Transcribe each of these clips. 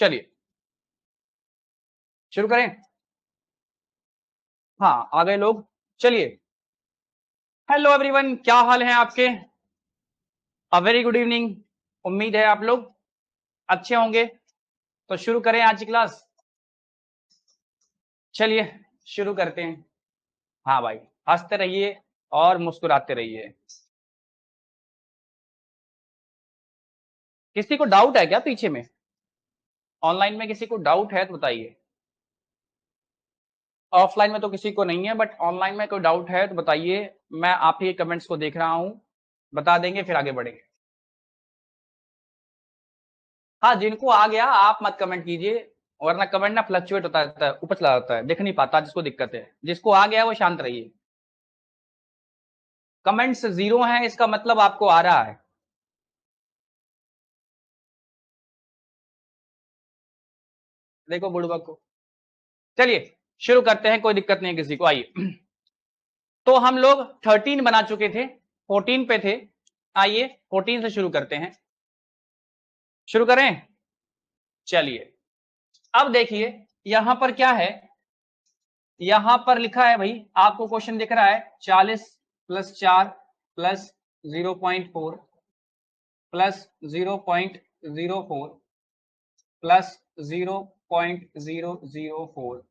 चलिए शुरू करें। हाँ आ गए लोग, चलिए। हेलो एवरीवन, क्या हाल है आपके? A very good evening. उम्मीद है आप लोग अच्छे होंगे। तो शुरू करें आज की क्लास। चलिए शुरू करते हैं। हाँ भाई, हंसते रहिए और मुस्कुराते रहिए। किसी को डाउट है क्या पीछे में? ऑनलाइन में किसी को डाउट है तो बताइए। ऑफलाइन में तो किसी को नहीं है, बट ऑनलाइन में कोई डाउट है तो बताइए। मैं आप ही कमेंट्स को देख रहा हूं, बता देंगे फिर आगे बढ़ेंगे। हाँ, जिनको आ गया आप मत कमेंट कीजिए, वरना कमेंट ना फ्लक्चुएट होता रहता है, ऊपर चला जाता है, देख नहीं पाता जिसको दिक्कत है। जिसको आ गया वो शांत रहिए। कमेंट्स जीरो हैं इसका मतलब आपको आ रहा है। देखो बुड़बक को। चलिए शुरू करते हैं, कोई दिक्कत नहीं है किसी को, आइए। तो हम लोग 13 बना चुके थे, 14 पे थे। आइए 14 से शुरू करते हैं। शुरू करें, चलिए। अब देखिए यहां पर क्या है, यहां पर लिखा है भाई, आपको क्वेश्चन दिख रहा है 40 प्लस 4 प्लस 0.4 प्लस 0.04 प्लस 0.004,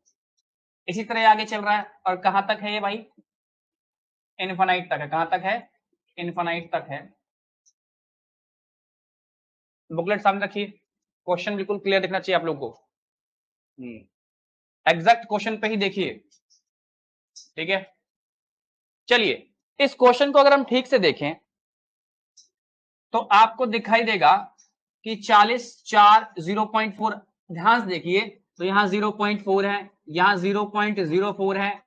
इसी तरह आगे चल रहा है। और कहां तक है ये भाई? इनफाइनाइट तक है। कहां तक है? इनफाइनाइट तक है। बुकलेट सामने रखिए, क्वेश्चन बिल्कुल क्लियर दिखना चाहिए आप लोग को। एग्जैक्ट क्वेश्चन पे ही देखिए, ठीक है। चलिए इस क्वेश्चन को अगर हम ठीक से देखें तो आपको दिखाई देगा कि 40 4 0.4, ध्यान से देखिए। तो यहाँ 0.4 है, यहाँ 0.04 है,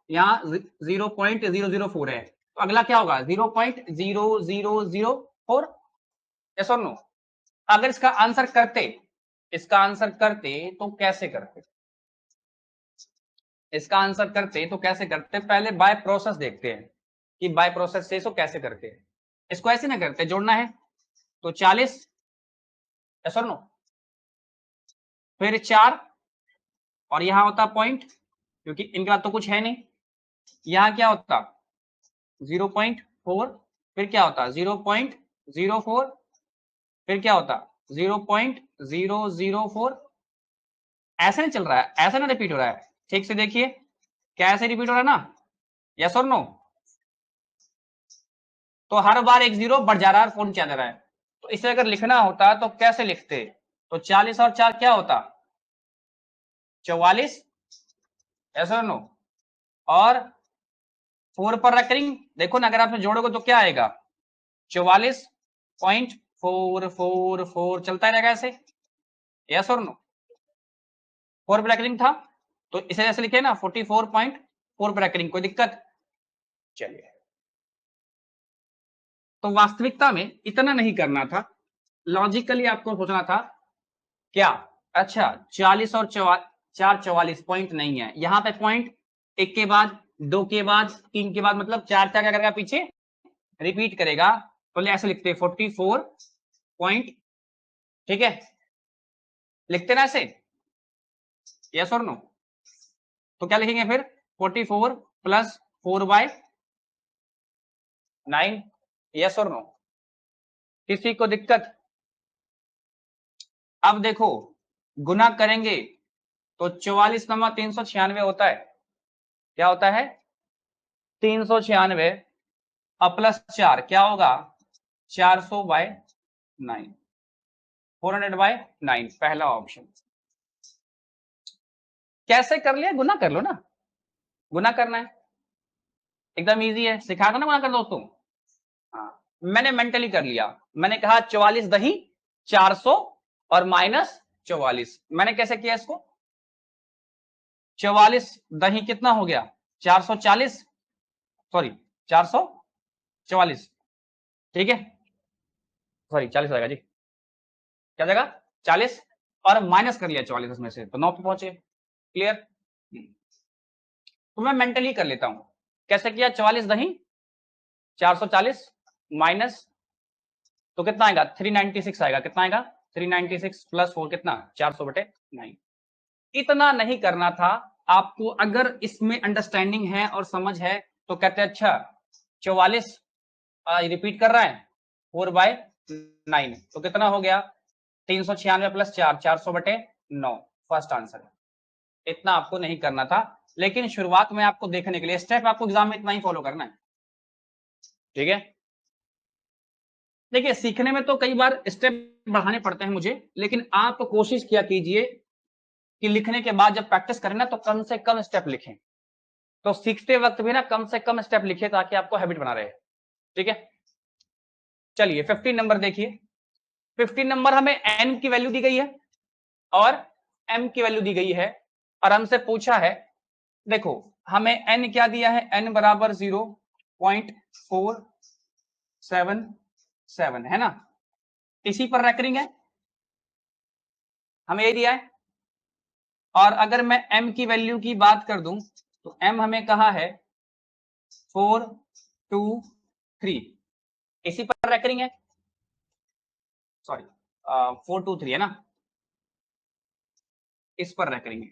यहाँ 0.004 है। तो अगला क्या होगा? 0.0004। यस और नो? अगर इसका आंसर करते तो कैसे करते? इसका आंसर करते तो कैसे करते? पहले बाय प्रोसेस देखते हैं कि बाय प्रोसेस से इसको कैसे करते हैं। इसको ऐसे ना करते, जोड़ना है तो 40, यस और नो, फिर 4 और यहां होता पॉइंट, क्योंकि इनके बाद तो कुछ है नहीं। यहां क्या होता? 0.4, फिर क्या होता? 0.04, फिर क्या होता? 0.004। ऐसे नहीं चल रहा है, ऐसे ना रिपीट हो रहा है। ठीक से देखिए कैसे रिपीट हो रहा है ना, यस और नो? तो हर बार एक जीरो बढ़ जा रहा है, फोन क्या दे रहा है। तो इसे अगर लिखना होता तो कैसे लिखते? तो 40 और 4 क्या होता? 44, यस और नो? और 4 पर रेकरिंग देखो ना, अगर आप जोड़ोगे तो क्या आएगा? 44.444 चलता रहेगा ऐसे, यस और नो? 4 पर रेकरिंग था तो इसे ऐसे लिखे ना, 44.4 पर रेकरिंग। कोई दिक्कत? चलिए, तो वास्तविकता में इतना नहीं करना था, लॉजिकली आपको सोचना था क्या? अच्छा 40 और 4 44 पॉइंट नहीं है, यहां पे पॉइंट एक के बाद, दो के बाद, तीन के बाद, मतलब चार चार क्या करेगा? पीछे रिपीट करेगा। तो ऐसे लिखते 44 पॉइंट, ठीक है, लिखते ना ऐसे, यस और नो? तो क्या लिखेंगे फिर? 44 प्लस 4/9, यस और नो? किसी को दिक्कत? अब देखो गुना करेंगे तो 44 नंबर 396 होता है। क्या होता है? 396 और प्लस 4 क्या होगा? 400/9, 400/9, पहला ऑप्शन। कैसे कर लिया? गुना कर लो ना, गुना करना है, एकदम इजी है, सिखा दो ना गुना कर दोस्तों। हाँ, मैंने मेंटली कर लिया। मैंने कहा 44 दही 400 और माइनस 44। मैंने कैसे किया इसको? 44 दही कितना हो गया? 440, सॉरी 444, ठीक है, सॉरी 40 आएगा जी, क्या जाएगा? 40 और माइनस कर लिया 44 उसमें से, तो 9 पे पहुंचे। क्लियर? तो मैं मेंटली कर लेता हूं। कैसे किया? 44 दही 440 माइनस, तो कितना आएगा? 396 आएगा। कितना आएगा? 396 प्लस 4 कितना 400/9। इतना नहीं करना था आपको। अगर इसमें अंडरस्टैंडिंग है और समझ है तो कहते हैं अच्छा 44 रिपीट कर रहा है 4/9 तो कितना हो गया 396 प्लस 4 400/9 फर्स्ट आंसर। इतना आपको नहीं करना था, लेकिन शुरुआत में आपको देखने के लिए स्टेप आपको एग्जाम में इतना ही फॉलो करना है। ठीक है, देखिए सीखने में तो कई बार स्टेप बढ़ाने पड़ते हैं मुझे, लेकिन आप कोशिश किया कीजिए कि लिखने के बाद जब प्रैक्टिस करें ना तो कम से कम स्टेप लिखें। तो सीखते वक्त भी ना कम से कम स्टेप लिखिए ताकि आपको हैबिट बना रहे। ठीक है, चलिए 15 नंबर देखिए। 15 नंबर हमें n की वैल्यू दी गई है और m की वैल्यू दी गई है और हमसे पूछा है, देखो हमें n क्या दिया है, n बराबर 0.477 है ना, इसी पर रेकरिंग है, हमें ये दिया है। और अगर मैं m की वैल्यू की बात कर दूं तो m हमें कहा है 423, इसी पर रेकरिंग है, सॉरी 423 है ना, इस पर रेकरिंग है,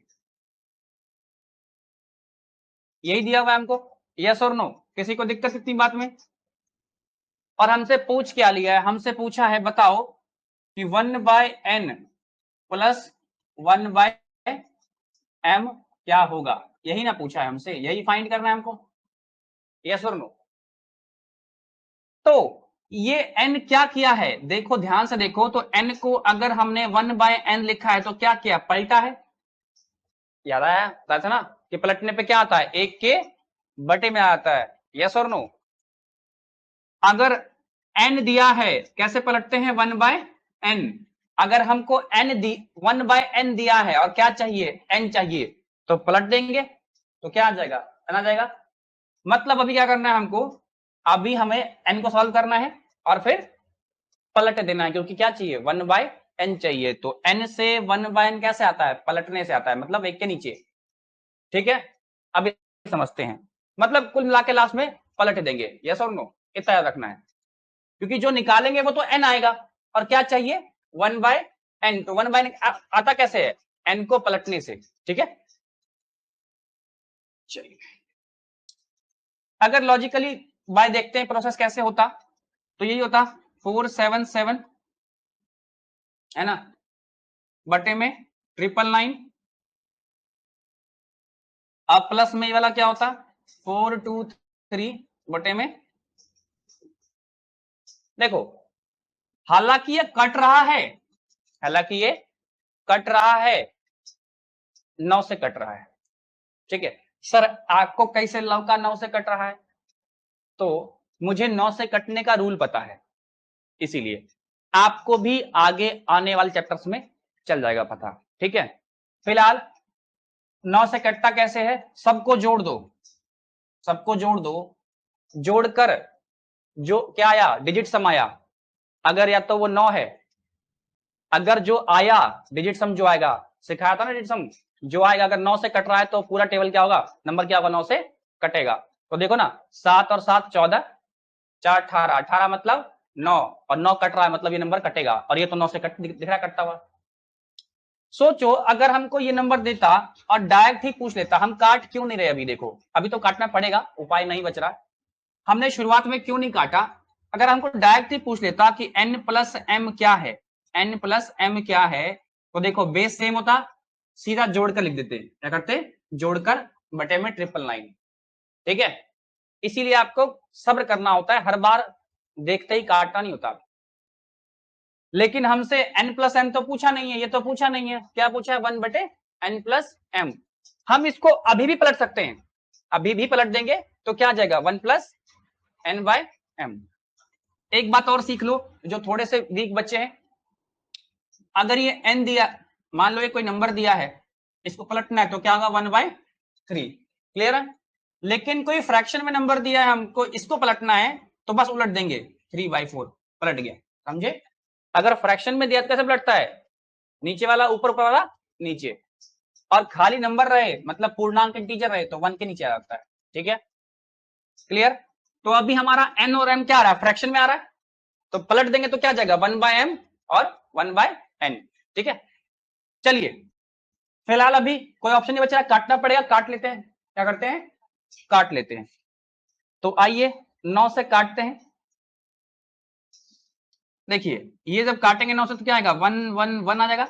यही दिया हुआ है हमको। यस और नो, किसी को दिक्कत इतनी बात में? और हमसे पूछ क्या लिया है, हमसे पूछा है बताओ कि 1/n प्लस 1/m क्या होगा, यही ना पूछा है हमसे, यही फाइंड करना है हमको। यस और नो, तो ये n क्या किया है, देखो ध्यान से देखो, तो n को अगर हमने 1/n लिखा है तो क्या किया, पलटा है। याद आया था ना कि पलटने पे क्या आता है, 1 के बटे में आता है। यस और नो, अगर n दिया है कैसे पलटते हैं, 1/n। अगर हमको n दी 1/n दिया है और क्या चाहिए, n चाहिए, तो पलट देंगे तो क्या आ जाएगा, n आ जाएगा। मतलब अभी क्या करना है हमको, अभी हमें n को सॉल्व करना है और फिर पलट देना है, क्योंकि क्या चाहिए 1/n चाहिए। तो n से 1/n कैसे आता है, पलटने से आता है, मतलब 1 के नीचे। ठीक है, अभी समझते हैं, मतलब कुल मिला के लास्ट में पलट देंगे। यस और नो, इतना याद रखना है, क्योंकि जो निकालेंगे वो तो n आएगा और क्या चाहिए 1/n, तो 1/n आता कैसे है, n को पलटने से। ठीक है, चलिए अगर लॉजिकली बाय देखते हैं प्रोसेस कैसे होता, तो यही होता 477 है ना बटे में 999, अब प्लस में ये वाला क्या होता 423 बटे में, देखो हालांकि ये कट रहा है, हालांकि ये कट रहा है, 9 से कट रहा है। ठीक है सर, आपको कैसे लौका 9 से कट रहा है, तो मुझे 9 से कटने का रूल पता है, इसीलिए आपको भी आगे आने वाले चैप्टर्स में चल जाएगा पता। ठीक है, फिलहाल 9 से कटता कैसे है, सबको जोड़ दो, सबको जोड़ दो, जोड़कर जो क्या आया डिजिट सम आया, अगर या तो वो 9 है, अगर जो आया डिजिट सम जो आएगा, सिखाया था ना डिजिट सम, जो आएगा अगर 9 से कट रहा है तो पूरा टेबल क्या होगा, नंबर क्या होगा 9 से कटेगा। तो देखो ना 7 और 7 14, 4 18, 18 मतलब 9 और 9 कट रहा है मतलब ये नंबर कटेगा, और ये तो 9 से कट दिख रहा है कटता हुआ। सोचो अगर हमको ये नंबर देता और डायरेक्ट ही पूछ लेता, हम काट क्यों नहीं रहे, अभी देखो अभी तो काटना पड़ेगा, उपाय नहीं बच रहा, हमने शुरुआत में क्यों नहीं काटा। अगर हमको डायरेक्ट ही पूछ लेता कि n प्लस m क्या है, n प्लस m क्या है, तो देखो बेस सेम होता, सीधा जोड़कर लिख देते, क्या करते जोड़कर बटे में 999। ठीक है, इसीलिए आपको सब्र करना होता है, हर बार देखते ही काटना नहीं होता। लेकिन हमसे n प्लस m तो पूछा नहीं है, ये तो पूछा नहीं है, क्या पूछा है 1/n प्लस m। हम इसको अभी भी पलट सकते हैं, अभी भी पलट देंगे तो क्या आ जाएगा 1 प्लस n/m। एक बात और सीख लो, जो थोड़े से वीक बच्चे हैं, अगर ये n दिया, मान लो ये कोई नंबर दिया है, इसको पलटना है तो क्या होगा 1/3, क्लियर है। लेकिन कोई फ्रैक्शन में नंबर दिया है, हमको इसको पलटना है तो बस उलट देंगे 3/4, पलट गया, समझे। अगर फ्रैक्शन में दिया तो कैसे पलटता है, नीचे वाला ऊपर, ऊपर वाला नीचे, और खाली नंबर रहे मतलब पूर्णांक इंटीजर रहे तो 1 के नीचे आ जाता है। ठीक है, क्लियर। तो अभी हमारा n और m क्या आ रहा है, फ्रैक्शन में आ रहा है, तो पलट देंगे तो क्या आ जाएगा 1/m और 1/n n। ठीक है, चलिए फिलहाल अभी कोई ऑप्शन नहीं बचा, काटना पड़ेगा, काट लेते हैं। क्या करते हैं, काट लेते हैं। तो आइए 9 से काटते हैं। देखिए ये जब काटेंगे 9 से तो क्या आएगा, 1 1 1 आ जाएगा,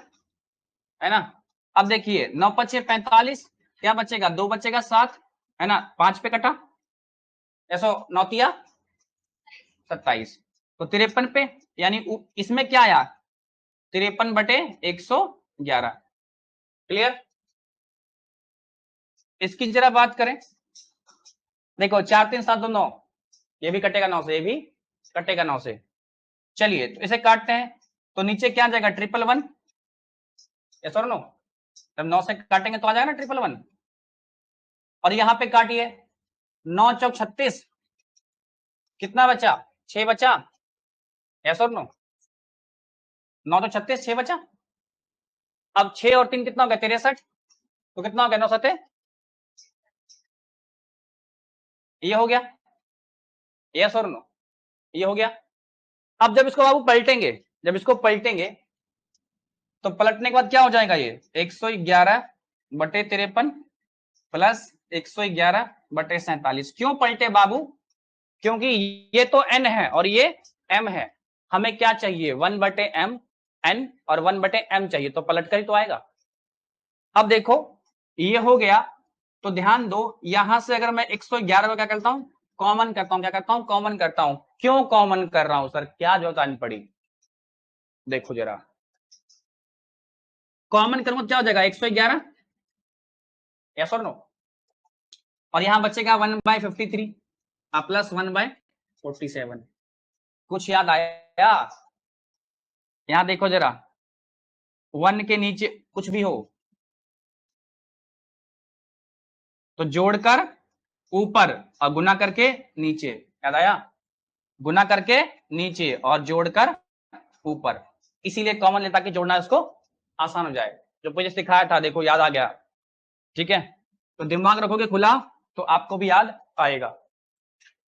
है ना। अब देखिए 9 5 45, क्या बचेगा, 2 बचेगा 7, है ना, 5 पे कटा, ऐसो 9 तिया 27, तो 53 पे, यानी इसमें क्या आया, 53/111। क्लियर। इसकी जरा बात करें, देखो 4 3 7 2 9, ये भी कटेगा 9 से, ये भी कटेगा 9 से। चलिए तो इसे काटते हैं, तो नीचे क्या आ जाएगा, 111, यस और नो। जब 9 से काटेंगे तो आ जाएगा ना 111। और यहां पे काटिए, 9 चौक 36, कितना बचा, 6 बचा, यस और नो। 9 तो 36, 6 बचा। अब 6 और 3 कितना हो गया, 63, तो कितना हो गया, 9 7 ये हो गया, यस और नो, ये हो गया। अब जब इसको बाबू पलटेंगे, जब इसको पलटेंगे तो पलटने के बाद क्या हो जाएगा, ये 111/53 प्लस 111/47। क्यों पलटे बाबू, क्योंकि ये तो n है और ये m है, हमें क्या चाहिए, 1/m n और 1/m चाहिए, तो पलट कर ही तो आएगा। अब देखो ये हो गया, तो ध्यान दो, यहां से अगर मैं 111 को क्या करता हूं, कॉमन करता हूं, क्या करता हूं, कॉमन करता हूं। क्यों कॉमन कर रहा हूं सर, क्या जरूरत आनी पड़ी, देखो जरा, कॉमन करूंगा क्या हो जाएगा, 111, यस और नो। और यहां बचेगा 1/53 प्लस 1/47। कुछ याद आया, यहां देखो जरा, 1 के नीचे कुछ भी हो तो जोड़कर ऊपर और गुना करके नीचे, याद आया, गुना करके नीचे और जोड़कर ऊपर, इसीलिए कॉमन लेता कि जोड़ना इसको आसान हो जाए। जो मुझे सिखाया था देखो याद आ गया, ठीक है। तो दिमाग रखोगे खुला तो आपको भी याद आएगा,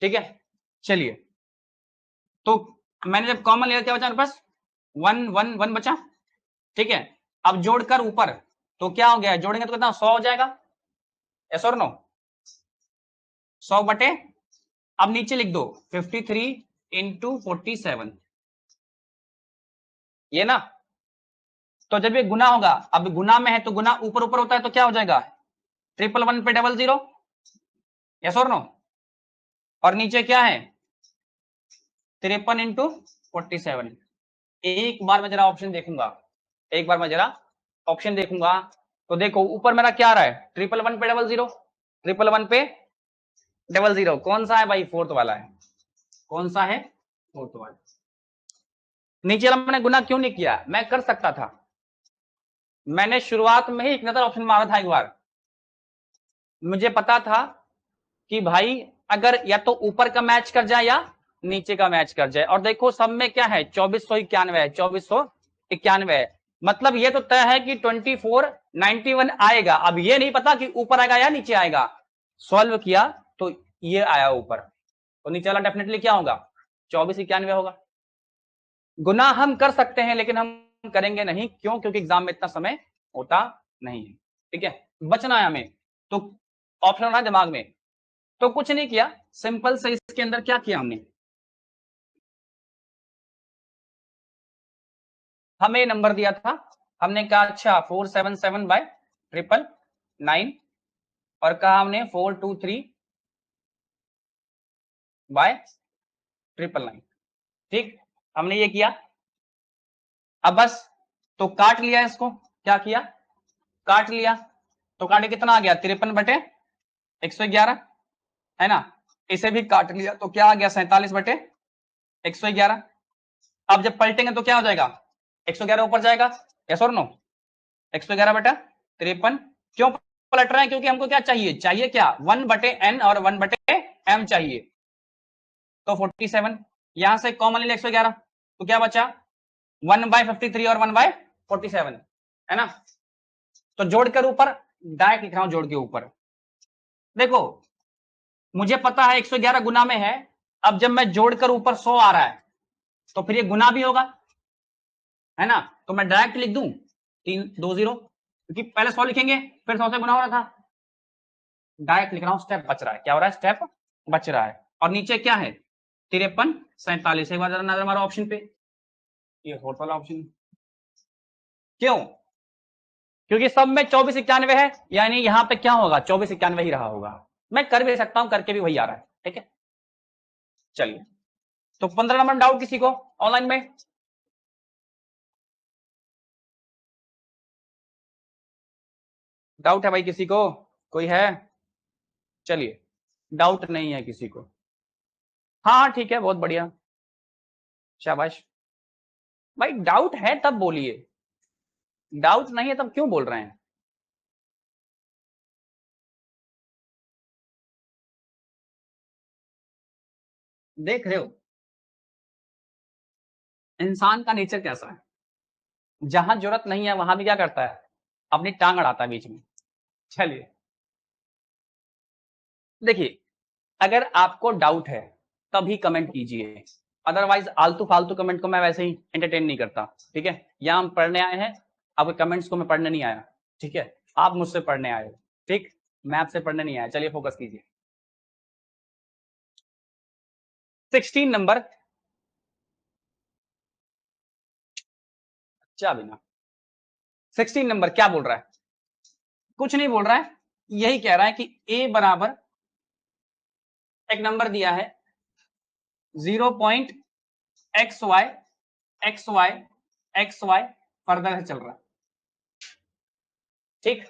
ठीक है। चलिए तो मैंने जब कॉमन लिया क्या बचा मेरे पास, 1 1 1 बचा, ठीक है। अब जोड़कर ऊपर तो क्या हो गया, जोड़ेंगे तो कितना, 100 हो जाएगा, यस और नो, 100 बटे, अब नीचे लिख दो 53 × 47, ये ना। तो जब ये गुना होगा, अब गुना में है तो गुना ऊपर ऊपर होता है, तो क्या हो जाएगा, 111 पे 00, यस और नो। और नीचे क्या है, 53 × 47। एक बार मैं जरा ऑप्शन देखूंगा, एक बार मैं जरा ऑप्शन देखूंगा, तो देखो ऊपर मेरा क्या आ रहा है, 111 पे 00, 111 पे 00, कौन सा है भाई, फोर्थ वाला है, कौन सा है, फोर्थ वाला। नीचे वाला मैंने गुना क्यों नहीं किया, मैं कर सकता था, मैंने शुरुआत में ही एक नजर ऑप्शन मारा था एक बार, मुझे पता था कि भाई अगर या तो ऊपर का मैच कर जाए या नीचे का मैच कर जाए, और देखो सब में क्या है, 2491 है, 2491 है, मतलब ये तो तय है कि 2491 आएगा। अब ये नहीं पता कि ऊपर आएगा या नीचे आएगा, सॉल्व किया तो ये आया ऊपर, तो नीचे वाला डेफिनेटली क्या होगा, 2491 होगा। गुना हम कर सकते हैं लेकिन हम करेंगे नहीं, क्यों, क्योंकि एग्जाम में इतना समय होता नहीं है, ठीक है, बचना है हमें, तो ऑप्शन होना है दिमाग में। तो कुछ नहीं किया, सिंपल से इसके अंदर क्या किया हमने, हमें नंबर दिया था, हमने कहा अच्छा 477/999, और कहा हमने 423/999, ठीक, हमने ये किया। अब बस तो काट लिया इसको, क्या किया, काट लिया, तो काटे कितना आ गया, 53/111, है ना। इसे भी काट लिया तो क्या आ गया, 47/111। अब जब पलटेंगे तो क्या हो जाएगा, 111 ऊपर जाएगा, यस और नो, 111/53। क्यों पलट रहे हैं, क्योंकि हमको क्या चाहिए, चाहिए क्या, 1/n और 1/m चाहिए, तो 47, यहां से कॉमन ले 111, तो क्या बचा, 1/53 और 1/47, है ना। तो जोड़कर ऊपर, डायरेक्ट लिख रहा हूं जोड़ के ऊपर, देखो मुझे पता है 111 गुना में है, अब जब मैं जोड़कर ऊपर 100 आ रहा है तो फिर ये गुना भी होगा, है ना। तो मैं डायरेक्ट लिख दूं 320, क्योंकि पहले 100 लिखेंगे फिर 100 से गुना हो रहा था, डायरेक्ट लिख रहा हूं, स्टेप बच रहा है। क्या हो रहा है? स्टेप बच रहा है। और नीचे क्या है? 53 47। एक बार जरा नजर मारो ऑप्शन पे, ये फोर्थ वाला ऑप्शन। क्यों? क्योंकि सब में 2491 है, यानी यहां पे क्या होगा? 2491 ही रहा होगा। मैं कर भी सकता हूं, करके भी वही आ रहा है। ठीक है, चलिए। तो 15 नंबर डाउट किसी को ऑनलाइन में? डाउट है भाई किसी को? कोई है? चलिए, डाउट नहीं है किसी को। हाँ हाँ ठीक है, बहुत बढ़िया, शाबाश भाई। डाउट है तब बोलिए, डाउट नहीं है तब क्यों बोल रहे हैं? देख रहे हो इंसान का नेचर कैसा है, जहां जरूरत नहीं है वहां भी क्या करता है? अपनी टांग अड़ाता है बीच में। चलिए, देखिए, अगर आपको डाउट है तभी कमेंट कीजिए, अदरवाइज आलतू फालतू कमेंट को मैं वैसे ही एंटरटेन नहीं करता। ठीक है, यहां हम पढ़ने आए हैं, आपके कमेंट्स को मैं पढ़ने नहीं आया। ठीक है, आप मुझसे पढ़ने आए हो। ठीक, मैं आपसे पढ़ने नहीं आया। चलिए फोकस कीजिए। 16 नंबर, क्या बिना 16 नंबर क्या बोल रहा है? कुछ नहीं बोल रहा है, यही कह रहा है कि a बराबर एक नंबर दिया है 0.xy xy xy फर्दर है चल रहा है। ठीक,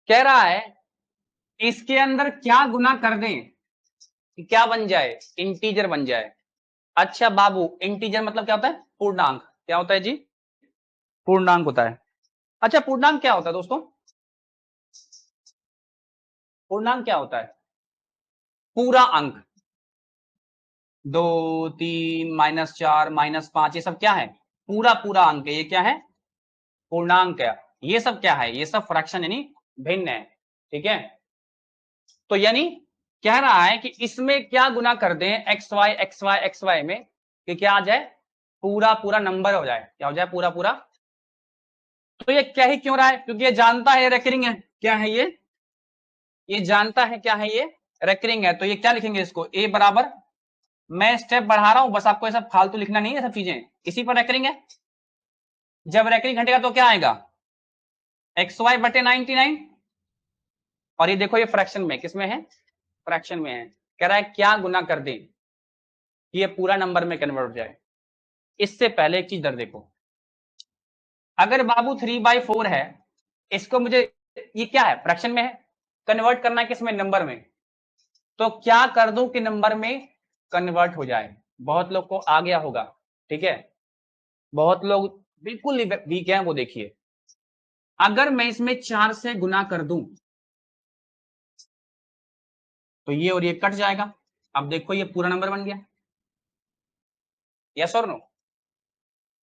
कह रहा है इसके अंदर क्या गुना कर दें कि क्या बन जाए? इंटीजर बन जाए। अच्छा बाबू, इंटीजर मतलब क्या होता है? पूर्णांक। क्या होता है जी? पूर्णांक होता है। अच्छा, पूर्णांक क्या होता है दोस्तों? पूर्णांक क्या होता है? पूरा अंक। 2 3 -4 -5 ये सब क्या है? पूरा पूरा अंक है। ये क्या है? पूर्णांक है। ये सब क्या है? ये सब फ्रैक्शन यानी भिन्न है। ठीक है, तो यानी कह रहा है कि इसमें क्या गुना कर दें x y x y x y में कि क्या आ जाए? पूरा पूरा नंबर हो जाए। क्या हो जाए? पूरा पूरा। तो ये क्या ही क्यों रहा है? क्योंकि ये जानता है रेकरिंग है। क्या है ये जानता है क्या है? ये रेकरिंग है। तो ये क्या लिखेंगे इसको? ए बराबर, मैं स्टेप बढ़ा रहा हूं बस, आपको ये सब फालतू लिखना नहीं है, सब चीजें इसी पर रेकरिंग है। जब रेकरिंग घटेगा तो क्या आएगा? एक्स वाई बटे 99। और ये देखो, ये फ्रैक्शन में, किसमें है? फ्रैक्शन में है। कह रहा है क्या गुना कर दें कि ये पूरा नंबर में कन्वर्ट हो जाए। इससे पहले एक चीज दर देखो, अगर बाबू 3/4 है, इसको मुझे, ये क्या है? फ्रैक्शन में है, कन्वर्ट करना है किसमें? नंबर में। तो क्या कर दूं कि नंबर में कन्वर्ट हो जाए? बहुत लोग को आ गया होगा। ठीक है, बहुत लोग बिल्कुल वीक हैं, वो देखिए। अगर मैं इसमें 4 से गुना कर दूं तो ये और ये कट जाएगा। अब देखो ये पूरा नंबर बन गया। यस और नो?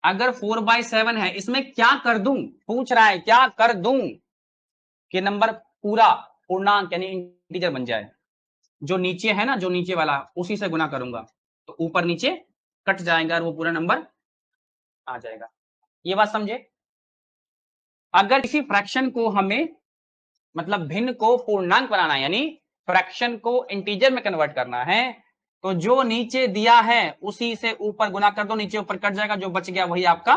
अगर 4/7 है, इसमें क्या कर दूं? पूछ रहा है क्या कर दूं कि नंबर पूरा पूर्णांक यानी इंटीजर बन जाए। जो नीचे है ना, जो नीचे वाला, उसी से गुना करूंगा तो ऊपर नीचे कट जाएगा और वो पूरा नंबर आ जाएगा। ये बात समझे? अगर किसी फ्रैक्शन को हमें, मतलब भिन्न को पूर्णांक बनाना है, यानी फ्रैक्शन को इंटीजर में कन्वर्ट करना है, तो जो नीचे दिया है उसी से ऊपर गुना कर दो, नीचे ऊपर कट जाएगा, जो बच गया वही आपका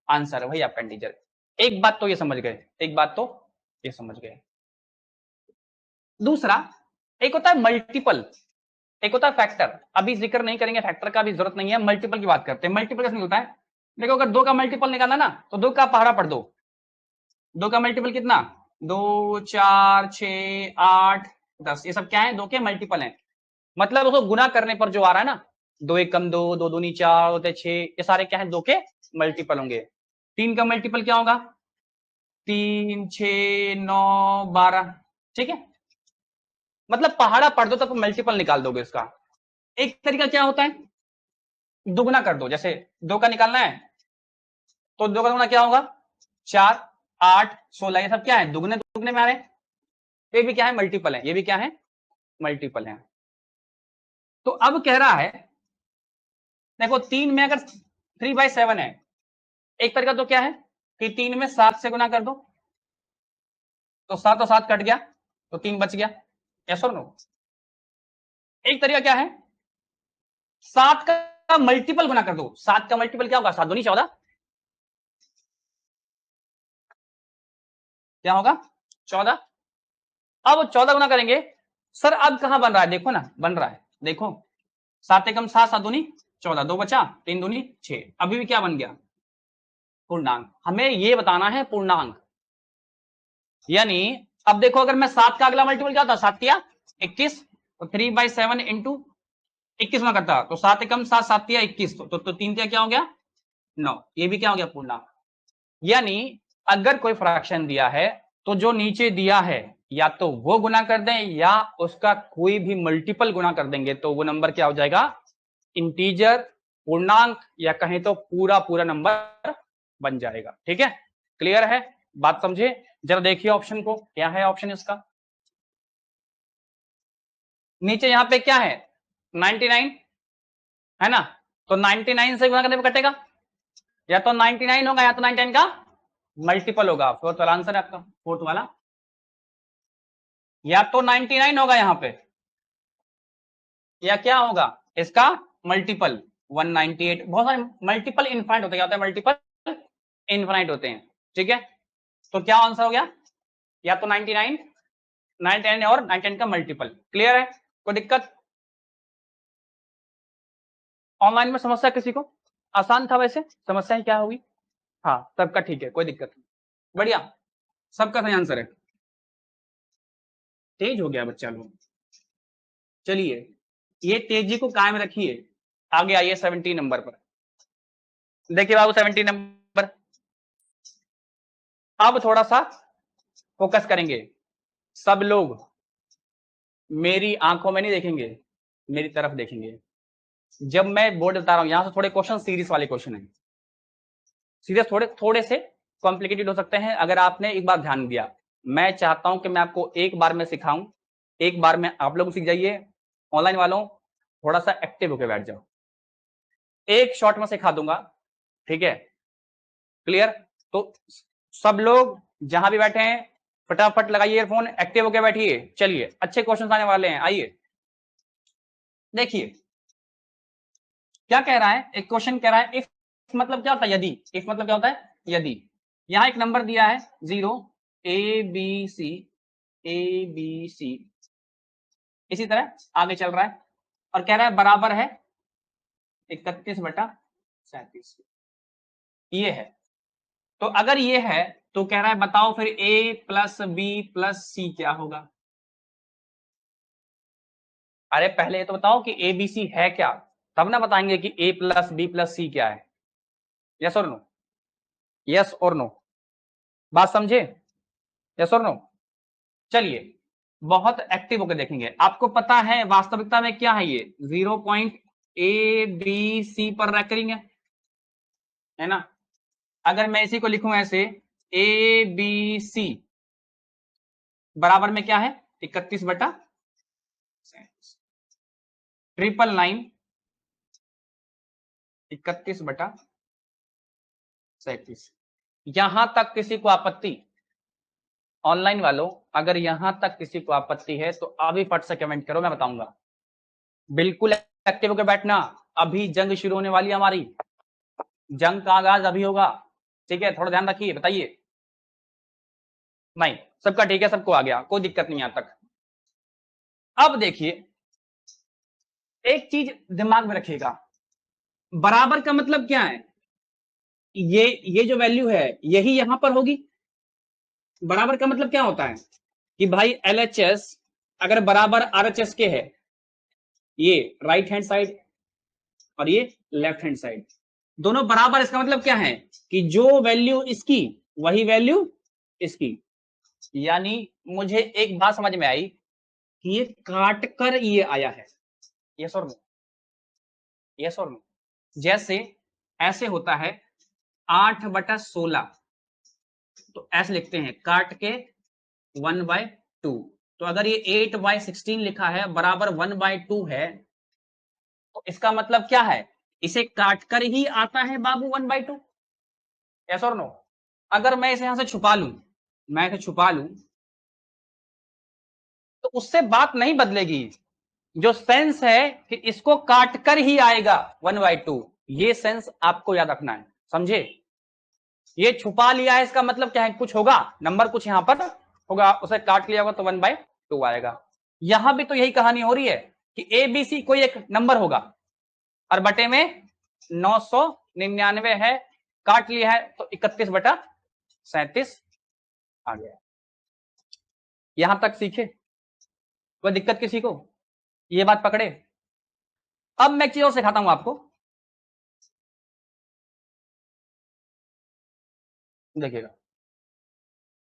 आंसर है, वही आपका इंटीजर। एक बात तो ये समझ गए, एक बात तो ये समझ गए। दूसरा, एक होता है मल्टीपल, एक होता है फैक्टर। अभी जिक्र नहीं करेंगे, फैक्टर का भी जरूरत नहीं है, मल्टीपल की बात करते हैं। मल्टीपल कैसे होता है? देखो, अगर 2 का मल्टीपल निकालना ना, तो 2 का पहाड़ा पढ़ दो। 2 का मल्टीपल कितना? 2 4 6 8 10, ये सब क्या है? 2 के मल्टीपल है। मतलब उसको गुना करने पर जो आ रहा है ना, 2 एकम 2, 2 दूनी 4 होते 6, ये सारे क्या है? 2 के मल्टीपल होंगे। 3 का मल्टीपल क्या होगा? 3 6 9 12। ठीक है, मतलब पहाड़ा पढ़ दो तब मल्टीपल निकाल दोगे इसका। एक तरीका क्या होता है? दुगना कर दो। जैसे 2 का निकालना है तो 2 का दुगना क्या होगा? 4 8 16, ये सब क्या है? दुगने दुगने में आ रहे हैं। ये भी क्या है? मल्टीपल है। ये भी क्या है? मल्टीपल है। तो अब कह रहा है, देखो 3 में अगर 3/7 है एक तरीका तो क्या है कि 3 में 7 से गुना कर दो, तो 7 और 7 कट गया तो 3 बच गया, यस और नो। एक तरीका क्या है, 7 का मल्टीपल गुना कर दो। 7 का मल्टीपल क्या होगा, 7 दूनी 14, क्या होगा 14। अब 14 गुना करेंगे, सर अब कहां बन रहा है, देखो ना बन रहा है, देखो 7 एकम 7, 7 दूनी 14, 2 बचा, 3 दूनी 6, अभी भी क्या बन गया, पूर्णांक। हमें ये बताना है पूर्णांक, यानी अब देखो अगर मैं 7 का अगला मल्टीपल क्या होता, 7 किया 21, तो 3/7 इंटू 21 में करता, तो 7 एकम 7, 7 किया 21, तो 3 क्या हो गया 9, ये भी क्या हो गया पूर्णांक। यानी अगर कोई फ्रैक्शन दिया है तो जो नीचे दिया है या तो वो गुना कर दें या उसका कोई भी मल्टीपल गुना कर देंगे, तो वो नंबर क्या हो जाएगा, इंटीजर, पूर्णांक, या कहें तो पूरा पूरा नंबर बन जाएगा। ठीक है, क्लियर है, बात समझे। जरा देखिए ऑप्शन को, क्या है ऑप्शन इसका, नीचे यहां पे क्या है 99 है ना, तो 99 से गुना करने पे कटेगा, या तो 99 होगा या तो 99 का मल्टीपल होगा, फोर्थ वाला आंसर है आपका, फोर्थ वाला, या तो 99 होगा यहां पे, या क्या होगा इसका मल्टीपल 198, बहुत सारे मल्टीपल इनफाइनाइट होते हैं, क्या होता है मल्टीपल इनफाइनाइट होते हैं। ठीक है, तो क्या आंसर हो गया, या तो 99, 99 और 99 का मल्टीपल। क्लियर है, कोई दिक्कत, ऑनलाइन में समस्या किसी को, आसान था वैसे, समस्या ही क्या होगी, हाँ सबका ठीक है, कोई दिक्कत नहीं, बढ़िया, सबका सही आंसर है। तेज हो गया बच्चा लोग, चलिए ये तेजी को कायम रखिए, आगे आइए 17 नंबर पर। देखिए बाबू 17 नंबर, अब थोड़ा सा फोकस करेंगे, सब लोग मेरी आंखों में नहीं देखेंगे, मेरी तरफ देखेंगे। जब मैं बोर्ड बता रहा हूं, यहां से थोड़े क्वेश्चन सीरीज वाले क्वेश्चन हैं, सीरियस थोड़े थोड़े से कॉम्प्लिकेटेड हो सकते हैं अगर आपने एक बार ध्यान दिया। मैं चाहता हूं कि मैं आपको एक बार में सिखाऊं, एक बार में आप लोग सीख जाइए। ऑनलाइन वालों थोड़ा सा एक्टिव होकर बैठ जाओ, एक शॉट में सिखा दूंगा, ठीक है, क्लियर। तो सब लोग जहां भी बैठे हैं फटाफट लगाइए ईयरफोन, एक्टिव होकर बैठिए। चलिए अच्छे क्वेश्चन आने वाले हैं, आइए देखिए क्या कह रहा है। एक क्वेश्चन कह रहा है इफ मतलब क्या होता है, यदि। इफ मतलब क्या होता है, यदि। यहां एक नंबर दिया है 0 ABC, ABC, इसी तरह आगे चल रहा है और कह रहा है बराबर है 31/37, ये है। तो अगर ये है तो कह रहा है बताओ फिर A plus B plus C क्या होगा। अरे पहले ये तो बताओ कि ABC है क्या, तब ना बताएंगे कि A plus B plus C क्या है। यस और नो, यस और नो, बात समझे, यस और नो। चलिए बहुत एक्टिव होकर देखेंगे, आपको पता है वास्तविकता में क्या है, ये 0 पॉइंट ABC पर रैकरिंग है ना। अगर मैं इसी को लिखूं ऐसे ABC बराबर में क्या है 31/37, 999 31/37। यहां तक किसी को आपत्ति, ऑनलाइन वालों अगर यहां तक किसी को आपत्ति है तो अभी फट से कमेंट करो, मैं बताऊंगा। बिल्कुल एक्टिव होकर बैठना, अभी जंग शुरू होने वाली है हमारी, जंग का आगाज अभी होगा, ठीक है, थोड़ा ध्यान रखिए, बताइए। नहीं सबका ठीक है, सबको आ गया, कोई दिक्कत नहीं यहां तक। अब देखिए एक चीज दिमाग में रखिएगा, बराबर का मतलब क्या है, ये जो वैल्यू है यही यहां पर होगी। बराबर का मतलब क्या होता है कि भाई LHS अगर बराबर RHS के है, ये राइट हैंड साइड और ये लेफ्ट हैंड साइड दोनों बराबर, इसका मतलब क्या है कि जो वैल्यू इसकी वही वैल्यू इसकी। यानी मुझे एक बात समझ में आई कि ये काट कर ये आया है, यस और नो, यस और नो। जैसे ऐसे होता है 8/16, तो ऐसे लिखते हैं काट के 1/2, तो अगर ये 8/16 लिखा है बराबर 1/2 है, तो इसका मतलब क्या है, इसे काटकर ही आता है बाबू 1/2। यस और नो? अगर मैं इसे यहां से छुपा लूं, मैं इसे छुपा लूं, तो उससे बात नहीं बदलेगी। जो सेंस है कि इसको काट कर ही आएगा 1/2, ये सेंस आपको याद रखना है, समझे? ये छुपा लिया है, इसका मतलब क्या है, कुछ होगा, नंबर कुछ यहां पर होगा, उसे काट लिया होगा तो 1/2 आएगा। यहां भी तो यही कहानी हो रही है कि ए बी सी कोई एक नंबर होगा और बटे में 999 है, काट लिया है तो 31/37 आ गया। यहां तक सीखे? कोई दिक्कत किसी को? ये बात पकड़े? अब मैं एक चीज और सिखाता हूं आपको, देखिएगा।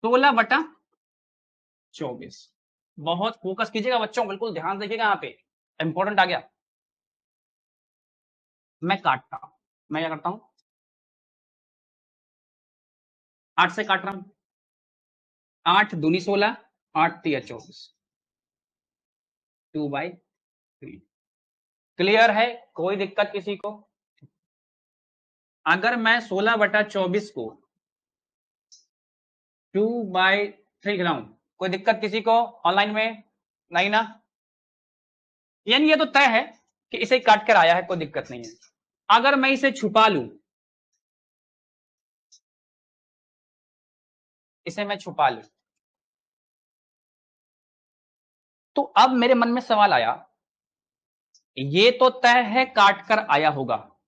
16/24, बहुत फोकस कीजिएगा बच्चों, बिल्कुल ध्यान देखिएगा, यहां पे इंपॉर्टेंट आ गया। मैं काटता हूं, मैं क्या करता हूं, 8 से काट रहा हूं, 8 दूनी 16, 8 तिया 24, 2/3। क्लियर है? कोई दिक्कत किसी को? अगर मैं 16/24 को 2/3 गिनाऊं, कोई दिक्कत किसी को ऑनलाइन में? नहीं ना? यानी ये तो तय है कि इसे काट कर आया है, कोई दिक्कत नहीं है। अगर मैं इसे छुपा लूं, इसे मैं छुपा लूं, तो अब मेरे मन में सवाल आया, ये तो तय है काट कर आया होगा,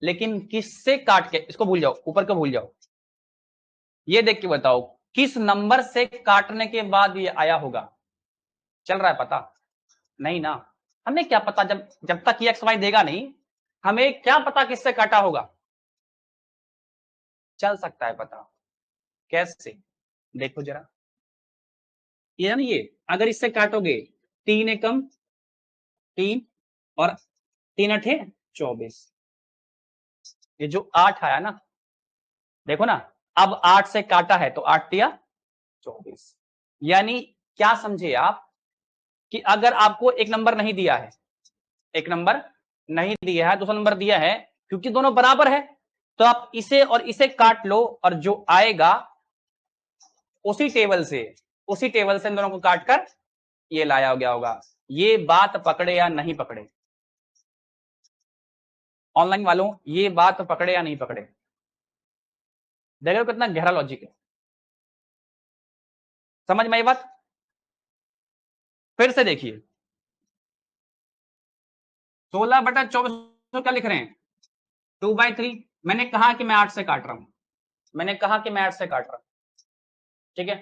लेकिन किससे काट के, इसको भूल जाओ, ऊपर को भूल जाओ, ये देख के बताओ किस नंबर से काटने के बाद ये आया होगा। चल रहा है पता? नहीं ना? हमें क्या पता, जब जब तक ये एक्स वाई देगा नहीं, हमें क्या पता किससे काटा होगा। चल सकता है पता, कैसे? देखो जरा, ये है ना, ये अगर इससे काटोगे, 3 एकम 3 और 3 अठे 24, ये जो 8 आया ना, देखो ना, अब 8 से काटा है तो 8 तिया 24। यानी क्या समझे आप, कि अगर आपको एक नंबर नहीं दिया है, एक नंबर नहीं दिया है, दूसरा नंबर दिया है, क्योंकि दोनों बराबर है, तो आप इसे और इसे काट लो और जो आएगा उसी टेबल से, उसी टेबल से इन दोनों को काट कर ये लाया गया होगा। ये बात पकड़े या नहीं पकड़े? ऑनलाइन वालों, ये बात पकड़े या नहीं पकड़े? देख रहे हो कितना गहरा लॉजिक है? समझ में आई बात? फिर से देखिए, 16/24 को क्या लिख रहे हैं, 2/3। मैंने कहा कि मैं 8 से काट रहा हूं, मैंने कहा कि मैं 8 से काट रहा हूं, ठीक है,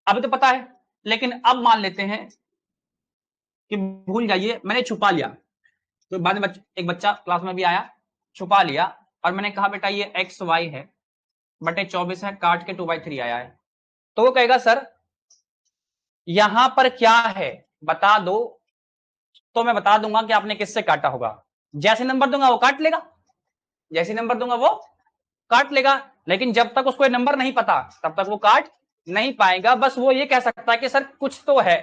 अभी तो पता है। लेकिन अब मान लेते हैं कि भूल जाइए, मैंने छुपा लिया, तो बाद में एक बच्चा क्लास में भी आया, छुपा लिया, और मैंने कहा बेटा ये एक्स वाई है, बटे 24 है, काट के 2/3 आया है, तो वो कहेगा सर यहां पर क्या है बता दो, तो मैं बता दूंगा कि आपने किससे काटा होगा। जैसे नंबर दूंगा वो काट लेगा, जैसे नंबर दूंगा वो काट लेगा। लेकिन जब तक उसको ये नंबर नहीं पता, तब तक वो काट नहीं पाएगा। बस वो ये कह सकता है कि सर कुछ तो है,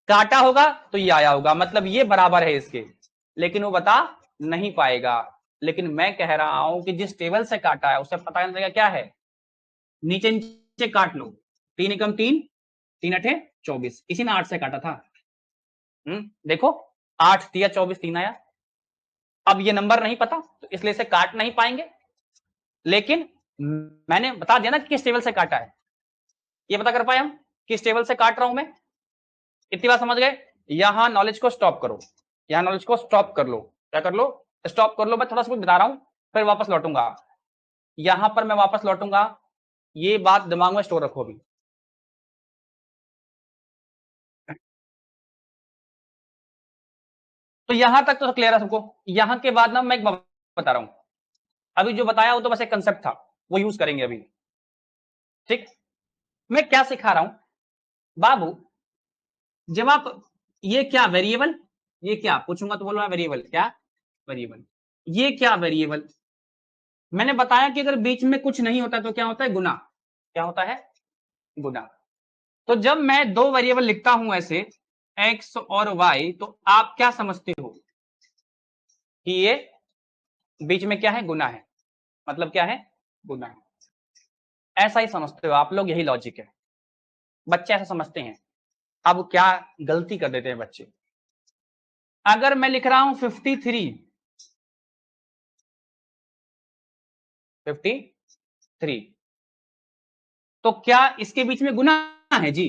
काटा होगा तो ये आया होगा, मतलब ये बराबर है इसके, लेकिन वो बता नहीं पाएगा। लेकिन मैं कह रहा हूं कि जिस टेबल से काटा है उसे पता चलेगा क्या है, नीचे नीचे काट लो, 3 एकम 3, 3 अठे 24, इसी ने 8 से काटा था। देखो, 8 तिया 24, 3 आया। अब ये नंबर नहीं पता तो इसलिए इसे काट नहीं पाएंगे, लेकिन मैंने बता दिया ना कि किस टेबल से काटा है, ये पता कर पाए हम किस टेबल से काट रहा हूं मैं। इतनी बात समझ गए? यहां नॉलेज को स्टॉप करो, यहां नॉलेज को स्टॉप कर लो, क्या कर लो, स्टॉप कर लो। मैं थोड़ा सा कुछ बता रहा हूं, फिर वापस लौटूंगा, यहां पर मैं वापस लौटूंगा, ये बात दिमाग में स्टोर रखो अभी। तो यहां तक तो क्लियर है सबको? यहां के बाद ना मैं एक बता रहा हूं, अभी जो बताया वो तो बस एक कंसेप्ट था, वो यूज करेंगे अभी, ठीक। मैं क्या सिखा रहा हूं बाबू, जब आप, ये क्या वेरिएबल, ये क्या पूछूंगा तो बोलूंगा वेरिएबल, क्या वेरिएबल, ये क्या वेरिएबल। मैंने बताया कि अगर बीच में कुछ नहीं होता तो क्या होता है, गुना, क्या होता है, गुना। तो जब मैं दो वेरिएबल लिखता हूं ऐसे, एक्स और वाई, तो आप क्या समझते हो कि ये बीच में क्या है, गुना है। मतलब क्या है, गुना। ऐसा ही समझते हो आप लोग, यही लॉजिक है, बच्चे ऐसा समझते हैं। अब क्या गलती कर देते हैं बच्चे, अगर मैं लिख रहा हूं 53 तो क्या इसके बीच में गुना है जी?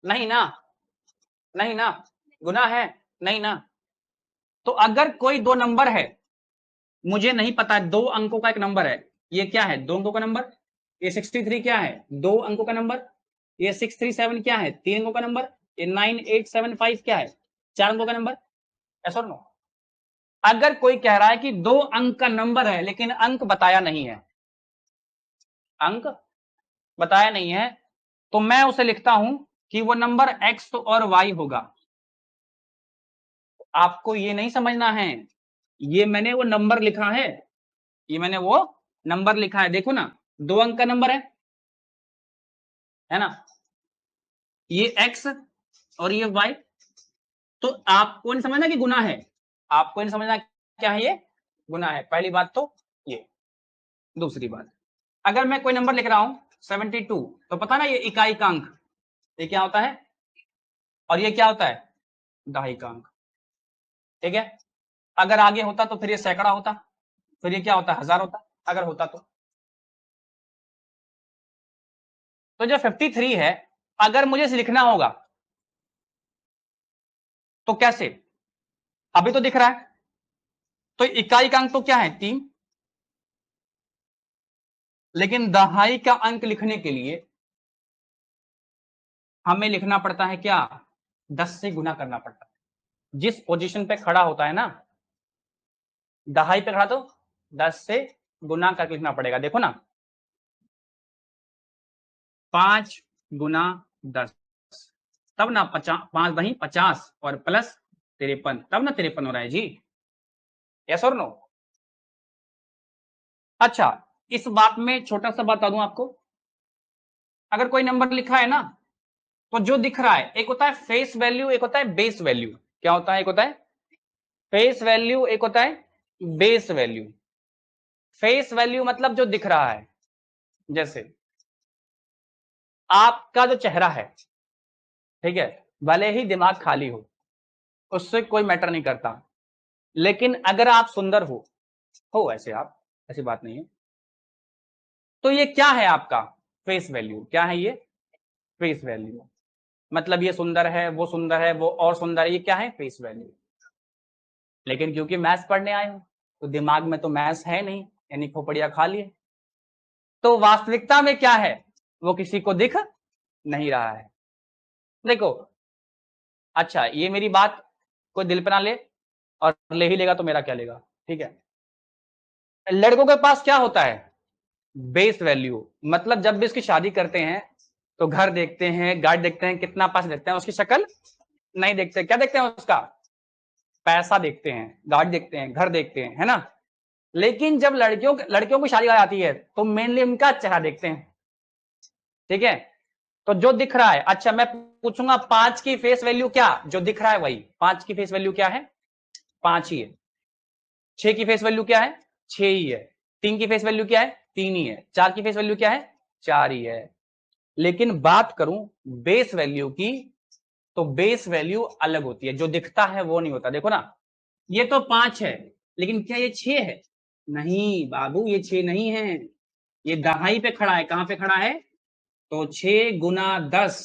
नहीं ना, नहीं ना, गुना है नहीं ना। तो अगर कोई दो नंबर है, मुझे नहीं पता, दो अंकों का एक नंबर है, ये क्या है, दो अंकों का नंबर, ये 63 क्या है, दो अंकों का नंबर, ये 637 क्या है, तीन अंकों का नंबर, ये 9875 क्या है, चार अंकों का नंबर, ऐसा नो। अगर कोई कह रहा है कि दो अंक का नंबर है लेकिन अंक बताया नहीं है, अंक बताया नहीं है, तो मैं उसे लिखता हूं कि वो नंबर x और y होगा। आपको ये नहीं समझना है, ये मैंने वो नंबर लिखा है, ये मैंने वो नंबर लिखा है, देखो ना, दो अंक का नंबर है ना, ये x और ये y। तो आपको नहीं समझना कि गुना है, आपको नहीं समझना क्या है, ये गुना है, पहली बात तो ये। दूसरी बात, अगर मैं कोई नंबर लिख रहा हूं 72, तो पता ना ये इकाई का अंक, ये क्या होता है, और ये क्या होता है, दहाई का अंक, ठीक है। अगर आगे होता तो फिर ये सैकड़ा होता, फिर ये क्या होता, हजार होता, अगर होता तो जो 53 है, अगर मुझे इसे लिखना होगा तो कैसे, अभी तो दिख रहा है, तो इकाई का अंक तो क्या है, 3, लेकिन दहाई का अंक लिखने के लिए हमें लिखना पड़ता है क्या, 10 से गुना करना पड़ता है। जिस पोजीशन पे खड़ा होता है ना, दहाई पे खड़ा, तो 10 से गुना करके लिखना पड़ेगा, देखो ना, 5 गुना 10, तब ना 5 दही 50 और प्लस 53, तब ना 53 हो रहा है जी, यस और नो। अच्छा, इस बात में छोटा सा बता दूं आपको, अगर कोई नंबर लिखा है ना, तो जो दिख रहा है, एक होता है फेस वैल्यू, एक होता है बेस वैल्यू। क्या होता है, एक होता है फेस वैल्यू, एक होता है बेस वैल्यू। फेस वैल्यू मतलब जो दिख रहा है, जैसे आपका जो चेहरा है, ठीक है, भले ही दिमाग खाली उससे कोई मैटर नहीं करता, लेकिन अगर आप सुंदर हो ऐसे आप, ऐसी बात नहीं है, तो ये क्या है आपका फेस वैल्यू, क्या है ये फेस वैल्यू, मतलब ये सुंदर है, वो सुंदर है, वो और सुंदर है, ये क्या है फेस वैल्यू। लेकिन क्योंकि मैथ्स पढ़ने आए हो, तो दिमाग में तो मैथ्स है नहीं, यानी खोपड़िया खा लिए, तो वास्तविकता में क्या है, वो किसी को दिख नहीं रहा है। देखो, अच्छा, ये मेरी बात कोई दिल पे ना ले, और ले ही लेगा तो मेरा क्या लेगा, ठीक है। लड़कों के पास क्या होता है, बेस वैल्यू, मतलब जब भी उसकी शादी करते हैं तो घर देखते हैं, गाड़ी देखते हैं, कितना पैसा देखते हैं, उसकी शक्ल नहीं देखते, क्या देखते हैं, उसका पैसा देखते हैं, गाड़ी देखते हैं, घर देखते हैं, है ना। लेकिन जब लड़कियों की शादी आ जाती है तो मेनली उनका चेहरा देखते हैं, ठीक है। तो जो दिख रहा है, अच्छा मैं पूछूंगा 5 की फेस वैल्यू क्या, जो दिख रहा है वही 5 की फेस वैल्यू क्या है, 5 ही है। 6 की फेस वैल्यू क्या है, 6 ही है। 3 की फेस वैल्यू क्या है, 3 ही है। 4 की फेस वैल्यू क्या है, 4 ही है। लेकिन बात करूं बेस वैल्यू की, तो बेस वैल्यू अलग होती है, जो दिखता है वो नहीं होता। देखो ना, ये तो 5 है, लेकिन क्या ये 6 है, नहीं बाबू, ये 6 नहीं है, ये दहाई पे खड़ा है। कहां पे खड़ा है, तो 6 गुना 10,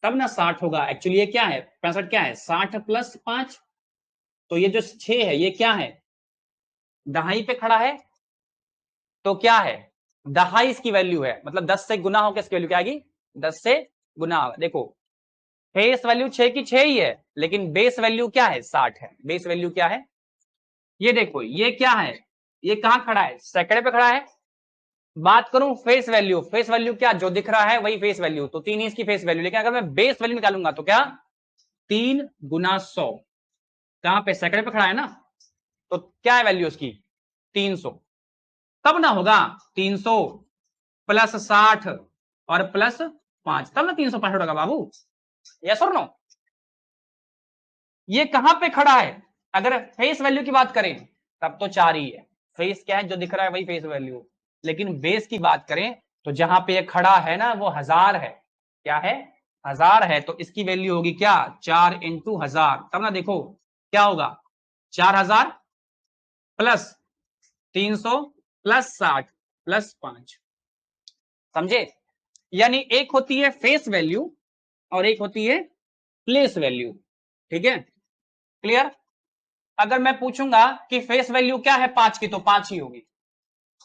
तब ना 60 होगा। एक्चुअली ये क्या है, 65 क्या है, 60 प्लस 5, तो ये जो 6 है ये क्या है, दहाई पे खड़ा है, तो क्या है, दहाई इसकी वैल्यू है, मतलब 10 से गुना होकर इसकी वैल्यू क्या आएगी, 10 से गुना होगा। देखो, फेस वैल्यू 6 की 6 ही है, लेकिन बेस वैल्यू क्या है, 60 है। बेस वैल्यू क्या है, ये देखो, ये क्या है, ये कहां खड़ा है, सैकड़े पे खड़ा है। बात करूं फेस वैल्यू, फेस वैल्यू क्या, जो दिख रहा है वही फेस वैल्यू, तो 3 ही इसकी फेस वैल्यू। लेकिन अगर मैं बेस वैल्यू निकालूंगा तो क्या, 3 गुना 100, कहां पे, सैकड़े पे खड़ा है ना, तो क्या है वैल्यू उसकी, 300, तब ना होगा 300 प्लस 60 और प्लस 5, तब ना 365 होगा बाबू, यस और नो। ये कहां पे खड़ा है, अगर फेस वैल्यू की बात करें तब तो 4 ही है, फेस क्या है, जो दिख रहा है वही फेस वैल्यू। लेकिन बेस की बात करें तो जहां पे ये खड़ा है ना वो 1000 है। क्या है? 1000 है। तो इसकी वैल्यू होगी क्या? 4 इंटू 1000। तब ना देखो क्या होगा, 4000 प्लस 300 प्लस 60 प्लस 5। समझे? यानी एक होती है फेस वैल्यू और एक होती है प्लेस वैल्यू। ठीक है, क्लियर? अगर मैं पूछूंगा कि फेस वैल्यू क्या है 5 की, तो 5 ही होगी।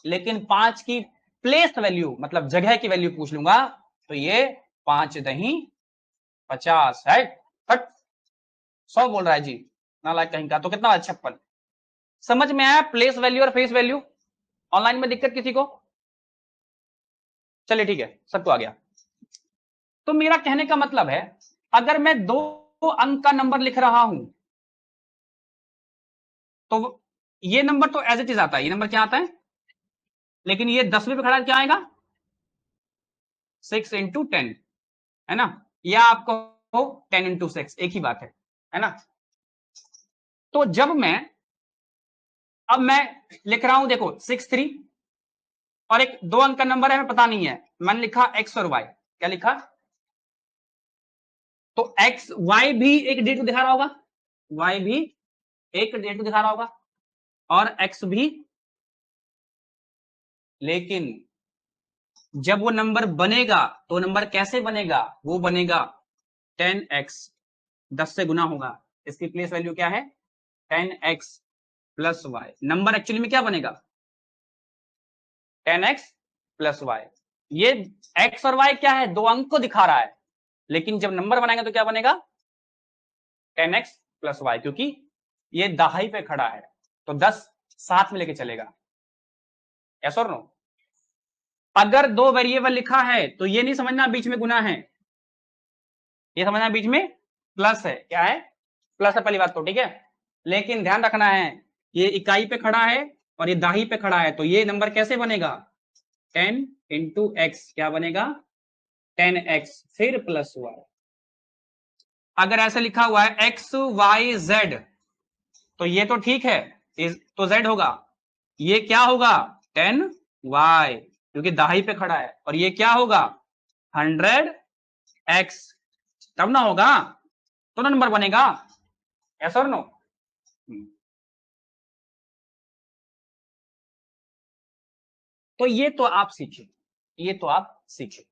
लेकिन 5 की प्लेस वैल्यू मतलब जगह की वैल्यू पूछ लूंगा तो ये 5 दही 50 है। हट, 100 बोल रहा है जी, नालायक कहीं का। तो कितना? 56। समझ में आया प्लेस वैल्यू और फेस वैल्यू? ऑनलाइन में दिक्कत किसी को? चलिए ठीक है, सबको आ गया। तो मेरा कहने का मतलब है, अगर मैं 2 अंक का नंबर लिख रहा हूं तो ये नंबर तो एज इट इज आता है, ये नंबर क्या आता है, लेकिन ये 10वें पे खड़ा क्या आएगा? 6 इंटू 10, है ना? या आपको 10 इंटू 6, एक ही बात है ना? तो जब मैं अब मैं लिख रहा हूं, देखो 63 और एक 2 अंक का नंबर है, हमें पता नहीं है, मैंने लिखा x और y। क्या लिखा? तो x y भी एक डेट दिखा रहा होगा, y भी एक डेट दिखा रहा होगा और x भी। लेकिन जब वो नंबर बनेगा तो नंबर कैसे बनेगा? वो बनेगा 10x, 10 से गुना होगा। इसकी प्लेस वैल्यू क्या है? 10x plus Y. Number actually में क्या बनेगा? 10x plus y. ये x और y क्या है? 2 अंक को दिखा रहा है, लेकिन जब नंबर बनाएंगे तो क्या बनेगा? 10x प्लस वाई, क्योंकि ये दहाई पे खड़ा है तो 10 साथ में लेके चलेगा। यस और नो? अगर 2 वेरिएबल लिखा है तो ये नहीं समझना बीच में गुना है, ये समझना बीच में प्लस है। क्या है? प्लस है पहली बात तो, ठीक है। लेकिन ध्यान रखना है, ये इकाई पे खड़ा है और ये दाही पे खड़ा है, तो ये नंबर कैसे बनेगा? 10 इंटू एक्स क्या बनेगा? 10x फिर प्लस वाई। अगर ऐसे लिखा हुआ है एक्स वाई जेड तो ये तो ठीक है, तो z होगा। ये क्या होगा? 10y, क्योंकि दाही पे खड़ा है। और ये क्या होगा? 100x। तब ना होगा, तो ना नंबर बनेगा। यस और नो? तो ये तो आप सीखे, ये तो आप सीखे।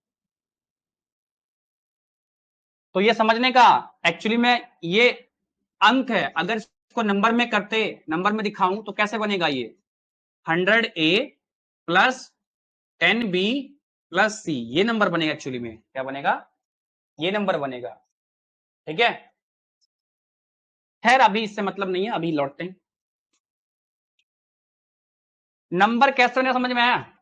तो ये समझने का एक्चुअली में ये अंक है, अगर इसको नंबर में करते, नंबर में दिखाऊं तो कैसे बनेगा? ये 100a plus 10b plus c, ये नंबर बनेगा। एक्चुअली में क्या बनेगा? ये नंबर बनेगा। ठीक है, खैर अभी इससे मतलब नहीं है, अभी लौटते हैं। नंबर कैसे बनेगा समझ में आया?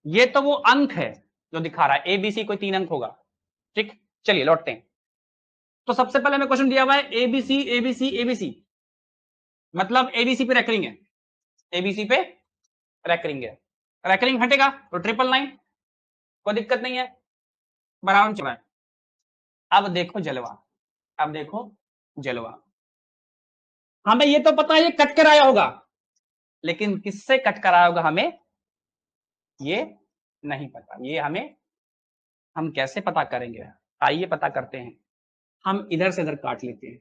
ये तो वो अंक है जो दिखा रहा है, एबीसी कोई 3 अंक होगा। ठीक, चलिए लौटते हैं। तो सबसे पहले हमें क्वेश्चन दिया हुआ है एबीसी एबीसी एबीसी, मतलब एबीसी पे रैकरिंग है, एबीसी पे रैकरिंग है। रैकरिंग हटेगा तो 999, कोई दिक्कत नहीं है, बराबर चल रहा है। अब देखो जलवा, अब देखो जलवा। हमें ये तो पता है ये कट कर आया होगा, लेकिन किससे कट कर आया होगा हमें ये नहीं पता। ये हमें, हम कैसे पता करेंगे? आइए पता करते हैं। हम इधर से इधर काट लेते हैं।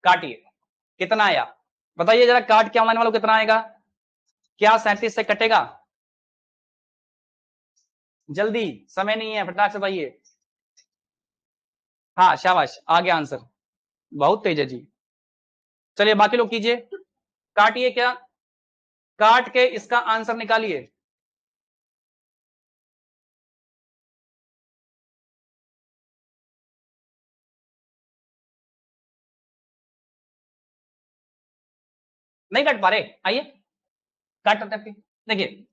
काटिए, कितना आया बताइए जरा, काट के आने वालों कितना आएगा? क्या 37 से कटेगा? जल्दी, समय नहीं है, फटाक से बताइए। हाँ शाबाश, आ गया आंसर, बहुत तेज है जी। चलिए बाकी लोग कीजिए, काटिए, क्या काट के इसका आंसर निकालिए। नहीं काट पा रहे? आइए काट करते, देखिए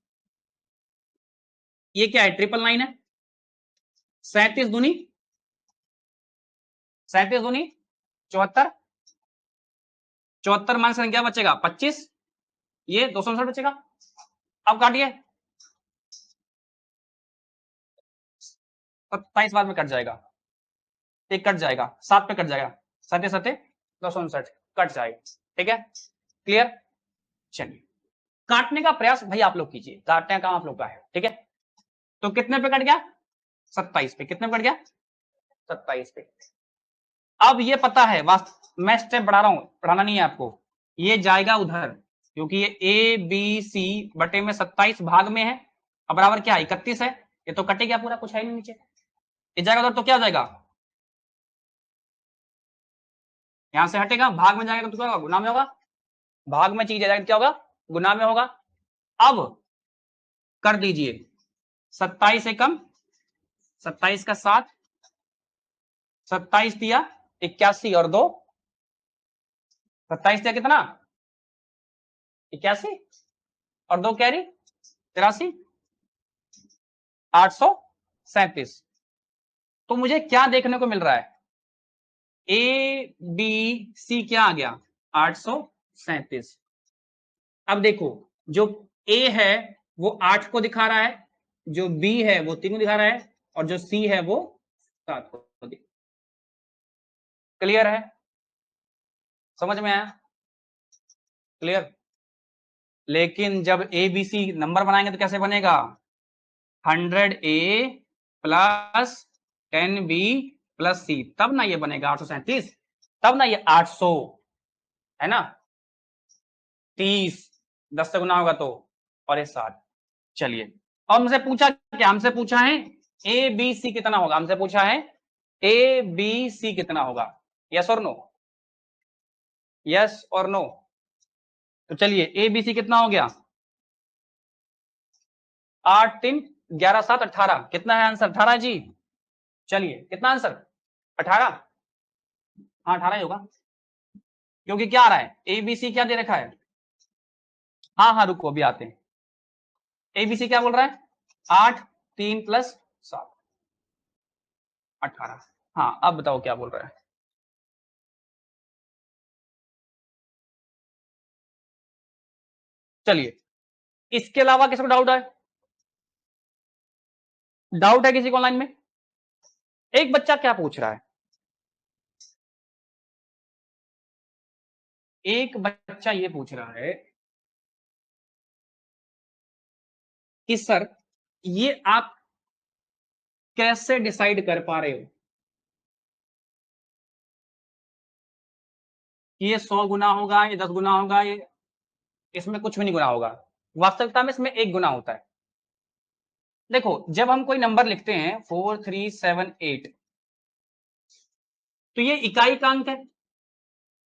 ये क्या है, 999 है। 37 दूनी 37 दूनी 74, 74 माइनस क्या बचेगा? 25, ये 259 बचेगा। अब काटिए, 27 बाद में कट जाएगा, एक कट जाएगा, 7 पे कट जाएगा, 7 7 259 कट जाएगा। ठीक है, क्लियर? चलिए काटने का प्रयास भाई आप लोग कीजिए, काटने का काम आप लोग का है, ठीक है। तो कितने पे कट गया? 27 पे। कितने पे कट गया? 27 पे। अब ये पता है, मैं स्टेप बढ़ा रहा हूं, पढ़ाना नहीं है आपको, ये जाएगा उधर, क्योंकि ये ए बी सी बटे में 27 भाग में है, अब बराबर क्या है? 31 है। ये तो कटे गया पूरा, कुछ है नहीं नीचे, ये जाएगा उधर तो क्या हो जाएगा? यहां से हटेगा, भाग में जाएगा तो क्या होगा? गुना में होगा। भाग में चीज जाएगा क्या होगा? गुना में होगा। अब कर दीजिए 27 से कम, 27 का 7, 27 दिया 81 और 2, 27 दिया कितना? 81 और 2 कैरी 83, 837। तो मुझे क्या देखने को मिल रहा है? ए बी सी क्या आ गया? 837। अब देखो, जो ए है वो 8 को दिखा रहा है, जो बी है वो 3 को दिखा रहा है, और जो सी है वो 7 को। क्लियर है? समझ में आया? क्लियर? लेकिन जब ए बी सी नंबर बनाएंगे तो कैसे बनेगा? 100 ए प्लस 10 बी प्लस सी, तब ना ये बनेगा 837, तब ना ये 800, है ना? 30 10 से गुना होगा तो, और ये 60। चलिए, और हमसे पूछा क्या? हमसे पूछा है ए बी सी कितना होगा, हमसे पूछा है ए बी सी कितना होगा। यस और नो? यस और नो? तो चलिए, ए बी सी कितना हो गया? 8 3 11 7 18, कितना है आंसर? 18 जी। चलिए, कितना आंसर? 18। हाँ 18 ही होगा, क्योंकि क्या आ रहा है? ए बी सी क्या दे रखा है? हाँ हाँ रुको, अभी आते हैं। ए बी सी क्या बोल रहा है? 8 3 प्लस 7 18। हाँ अब बताओ क्या बोल रहा है? चलिए, इसके अलावा किसी को डाउट है? डाउट है किसी को ऑनलाइन में? एक बच्चा क्या पूछ रहा है, एक बच्चा ये पूछ रहा है कि सर ये आप कैसे डिसाइड कर पा रहे हो कि ये 100 गुना होगा, ये 10 गुना होगा, ये इसमें कुछ भी नहीं गुना होगा। वास्तविकता में इसमें एक गुना होता है। देखो, जब हम कोई नंबर लिखते हैं 4378, तो ये इकाई का अंक है,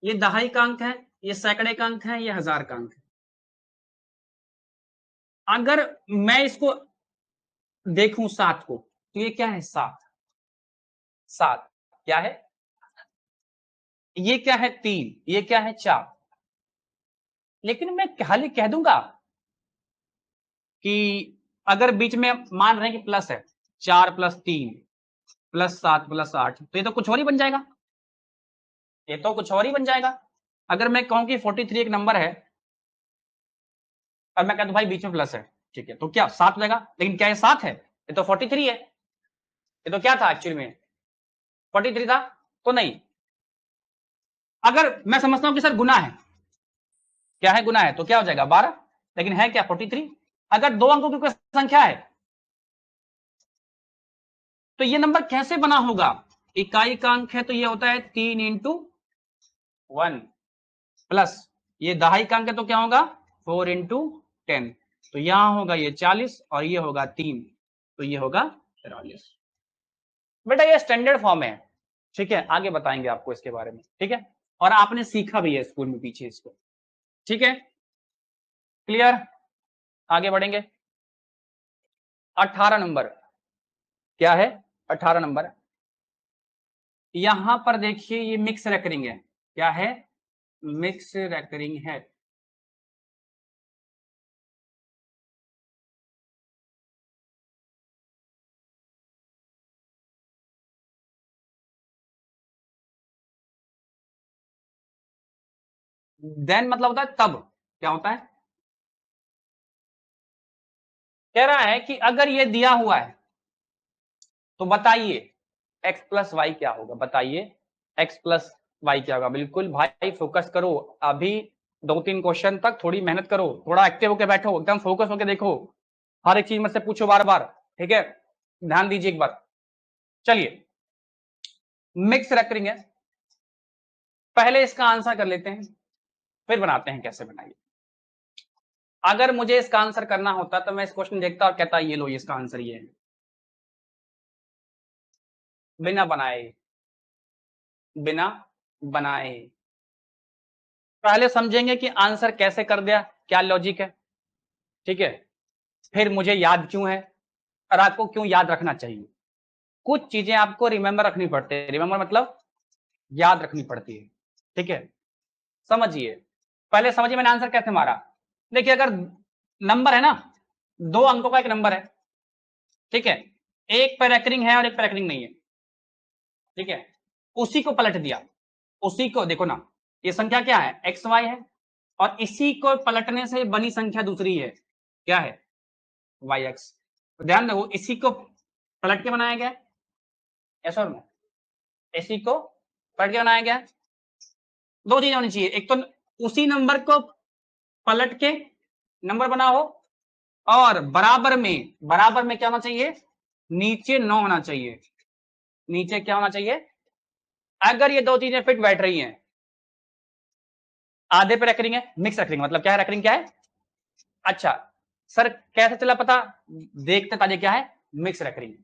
ये दहाई का अंक है, ये सैकड़े का अंक है, ये हजार का अंक है। अगर मैं इसको देखूं 7 को, तो ये क्या है? 7। 7 क्या है? ये क्या है? 3। ये क्या है? 4। लेकिन मैं खाली कह दूंगा कि अगर बीच में मान रहे हैं कि प्लस है, 4 प्लस 3 प्लस 7 प्लस 8, तो ये तो कुछ और ही बन जाएगा, ये तो कुछ और ही बन जाएगा। अगर मैं कहूं कि 43 एक नंबर है और मैं कह दूं भाई बीच में प्लस है, ठीक है, तो क्या 7 हो जाएगा? लेकिन क्या ये 7 है? ये तो 43 है। ये तो क्या था एक्चुअली में? 43 था तो नहीं। अगर मैं समझता हूं कि सर गुना है, क्या है? गुना है, तो क्या हो जाएगा? 12। लेकिन है क्या? 43। अगर दो अंकों की कोई संख्या है, तो ये नंबर कैसे बना होगा? इकाई का अंक है तो ये होता है 3 इंटू 1 प्लस ये दहाई का अंक है तो क्या होगा? 4 इंटू 10। तो यहां होगा ये 40 और ये होगा 3, तो ये होगा 43। बेटा ये स्टैंडर्ड फॉर्म है, ठीक है, आगे बताएंगे आपको इसके बारे में, ठीक है, और आपने सीखा भी है स्कूल में पीछे इसको, ठीक है। क्लियर? आगे बढ़ेंगे। 18 नंबर क्या है? 18 नंबर, यहां पर देखिए ये मिक्स रेकरिंग है। क्या है? मिक्स रेकरिंग है। देन मतलब होता है तब, क्या होता है? कह रहा है कि अगर ये दिया हुआ है तो बताइए x प्लस वाई क्या होगा? बताइए x प्लस वाई क्या होगा? बिल्कुल भाई फोकस करो, अभी 2-3 क्वेश्चन तक थोड़ी मेहनत करो, थोड़ा एक्टिव होकर बैठो, एकदम फोकस होकर देखो, हर एक चीज में से पूछो बार बार, ठीक है, ध्यान दीजिए एक बार। चलिए मिक्स रेकरिंग है, पहले इसका आंसर कर लेते हैं, फिर बनाते हैं कैसे बनाइए। अगर मुझे इसका आंसर करना होता तो मैं इस क्वेश्चन देखता और कहता ये लो, इसका आंसर ये है, बिना बनाए, बिना बनाए। पहले समझेंगे कि आंसर कैसे कर दिया, क्या लॉजिक है, ठीक है, फिर मुझे याद क्यों है और आपको क्यों याद रखना चाहिए। कुछ चीजें आपको रिमेंबर रखनी पड़ती है, रिमेंबर मतलब याद रखनी पड़ती है, ठीक है। समझिए, पहले समझिए मैंने आंसर कैसे मारा। देखिए अगर नंबर है ना, 2 अंकों का एक नंबर है, ठीक है, एक पे रेकरिंग है और एक पे रेकरिंग नहीं है, ठीक है, उसी को पलट दिया, उसी को देखो ना, ये संख्या क्या है, एक्स वाई है, और इसी को पलटने से बनी संख्या दूसरी है, क्या है, वाई एक्स। तो ध्यान दो, इसी को पलट के बनाया गया, ऐसा और इसी को पलट के बनाया गया। दो चीजें होनी चाहिए, एक तो उसी नंबर को पलट के नंबर बनाओ, और बराबर में क्या होना चाहिए, नीचे 9 होना चाहिए, नीचे क्या होना चाहिए। अगर ये दो चीजें फिट बैठ रही हैं, आधे पे रेकरिंग है, मिक्स रेकरिंग मतलब क्या है, रेकरिंग क्या है। अच्छा सर कैसे चला पता, देखते ताजे क्या है, मिक्स रेकरिंग।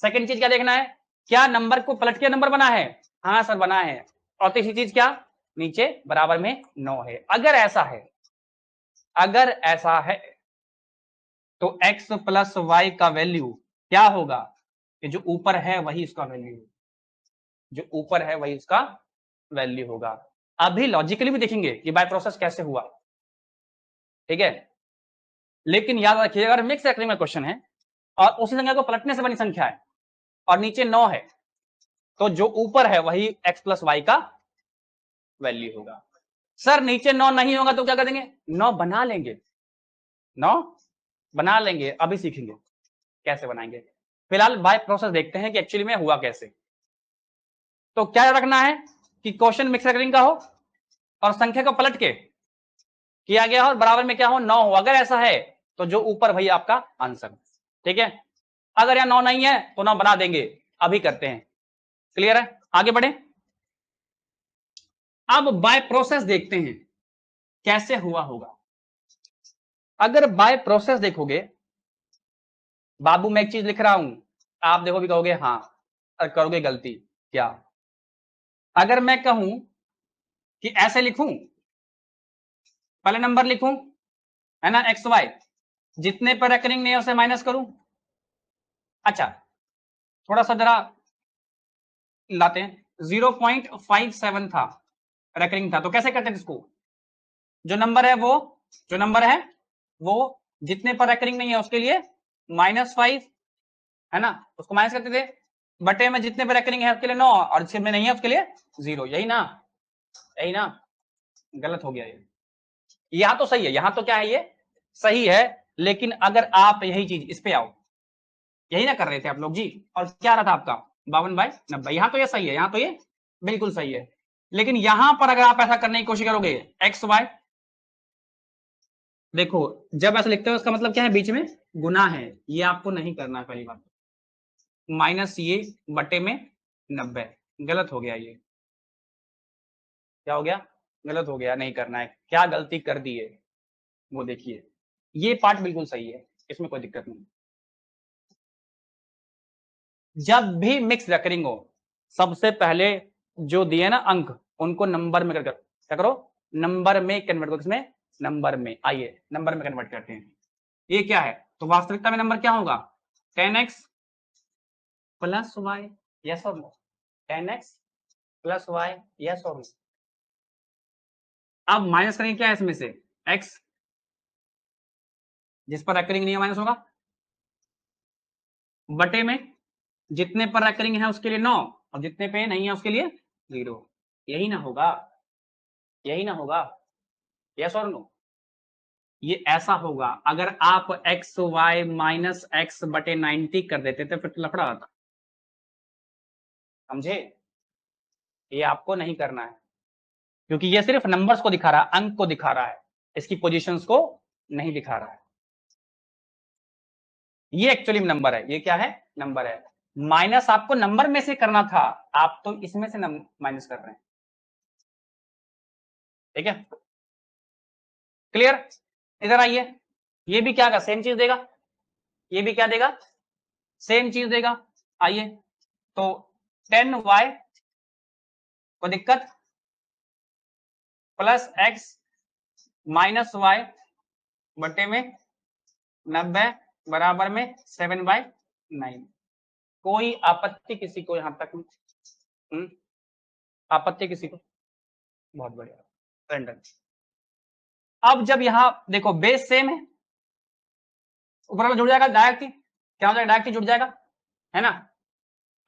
सेकंड चीज क्या देखना है, क्या नंबर को पलट के नंबर बना है, हाँ सर बना है। और तीसरी चीज क्या, नीचे बराबर में 9 है। अगर ऐसा है, अगर ऐसा है तो x प्लस वाई का वैल्यू क्या होगा, कि जो ऊपर है वही उसका वैल्यू, जो ऊपर है वही उसका वैल्यू होगा। अभी लॉजिकली भी देखेंगे कि बाय प्रोसेस कैसे हुआ, ठीक है। लेकिन याद रखिए अगर मिक्स रेकरिंग में क्वेश्चन है और उसी संख्या को पलटने से बनी संख्या है और नीचे 9 है, तो जो ऊपर है वही x प्लस वाई का वैल्यू होगा। सर नीचे 9 नहीं होगा तो क्या कर देंगे, 9 बना लेंगे, 9 बना लेंगे, अभी सीखेंगे कैसे बनाएंगे। फिलहाल बाय प्रोसेस देखते हैं कि एक्चुअली में हुआ कैसे। तो क्या रखना है कि क्वेश्चन मिक्स रेकरिंग का हो और संख्या को पलट के किया गया हो और बराबर में क्या हो, 9 हो। अगर ऐसा है तो जो ऊपर वही आपका आंसर, ठीक है। अगर यहां 9 नहीं है तो 9 बना देंगे, अभी करते हैं। क्लियर है, आगे बढ़े। अब बाय प्रोसेस देखते हैं कैसे हुआ होगा। अगर बाय प्रोसेस देखोगे, बाबू मैं एक चीज लिख रहा हूं, आप देखो भी कहोगे हाँ और करोगे गलती। क्या, अगर मैं कहूं कि ऐसे लिखूं, पहले नंबर लिखूं है ना, एक्स वाई, जितने पर रेकरिंग नहीं है उसे माइनस करूं। अच्छा थोड़ा सा जरा लाते हैं, 0.57 था रेकरिंग था, तो कैसे करते हैं इसको, जो नंबर है वो, जो नंबर है वो जितने पर रेकरिंग नहीं है उसके लिए -5 है ना, उसको माइनस करते थे, बटे में जितने पर रेकरिंग है उसके लिए 9 और जिसमें नहीं है उसके लिए 0। यही ना, यही ना, गलत हो गया ये, यहां तो सही है, यहां तो क्या है ये सही है। लेकिन अगर आप यही चीज इस पे आओ, यही ना कर रहे थे आप लोग जी, और क्या रहा था आपका 52/90, यहां तो ये सही है, यहां तो ये बिल्कुल सही है। लेकिन यहां पर अगर आप ऐसा करने की कोशिश करोगे, एक्स वाई, देखो जब ऐसा लिखते हो उसका मतलब क्या है, बीच में गुना है, ये आपको नहीं करना है पहली बात, माइनस ये बटे में 90, गलत हो गया ये, क्या हो गया, गलत हो गया, नहीं करना है। क्या गलती कर दी है वो देखिए, ये पार्ट बिल्कुल सही है, इसमें कोई दिक्कत नहीं। जब भी मिक्स रेकरिंग हो, सबसे पहले जो दिए ना अंक, उनको नंबर में कर क्या करो, नंबर में कन्वर्ट करो, किसमें, नंबर में। आइए नंबर में कन्वर्ट करते हैं। ये क्या है, तो वास्तविकता में नंबर क्या होगा, 10x प्लस वाई, यस और no, 10x plus y, yes और नो। अब माइनस करेंगे क्या है इसमें से, x, जिस पर रेकरिंग नहीं है माइनस होगा, बटे में जितने पर रेकरिंग है उसके लिए 9 और जितने पे नहीं है उसके लिए 0। यही ना होगा, यही ना होगा, यस और नो। ये ऐसा होगा अगर आप एक्स वाई माइनस एक्स बटे 90 कर देते थे, फिर तो लफड़ा आता, समझे, ये आपको नहीं करना है, क्योंकि ये सिर्फ नंबर्स को दिखा रहा है, अंक को दिखा रहा है, इसकी पोजीशंस को नहीं दिखा रहा है। ये एक्चुअली नंबर है, ये क्या है, नंबर है। माइनस आपको नंबर में से करना था, आप तो इसमें से माइनस कर रहे हैं। ठीक है, क्लियर। इधर आइए, ये भी क्या सेम चीज देगा, ये भी क्या देगा, सेम चीज देगा। आइए, तो 10y को दिक्कत प्लस x माइनस वाई बटे में 90 बराबर में 7/9। कोई आपत्ति किसी को यहां तक? आपत्ति किसी को? बहुत बढ़िया, डन। अब जब यहां देखो बेस सेम है, ऊपर वाला जुड़ जाएगा डायरेक्ट ही, क्या हो जाएगा, डायरेक्ट ही जुड़ जाएगा, है ना।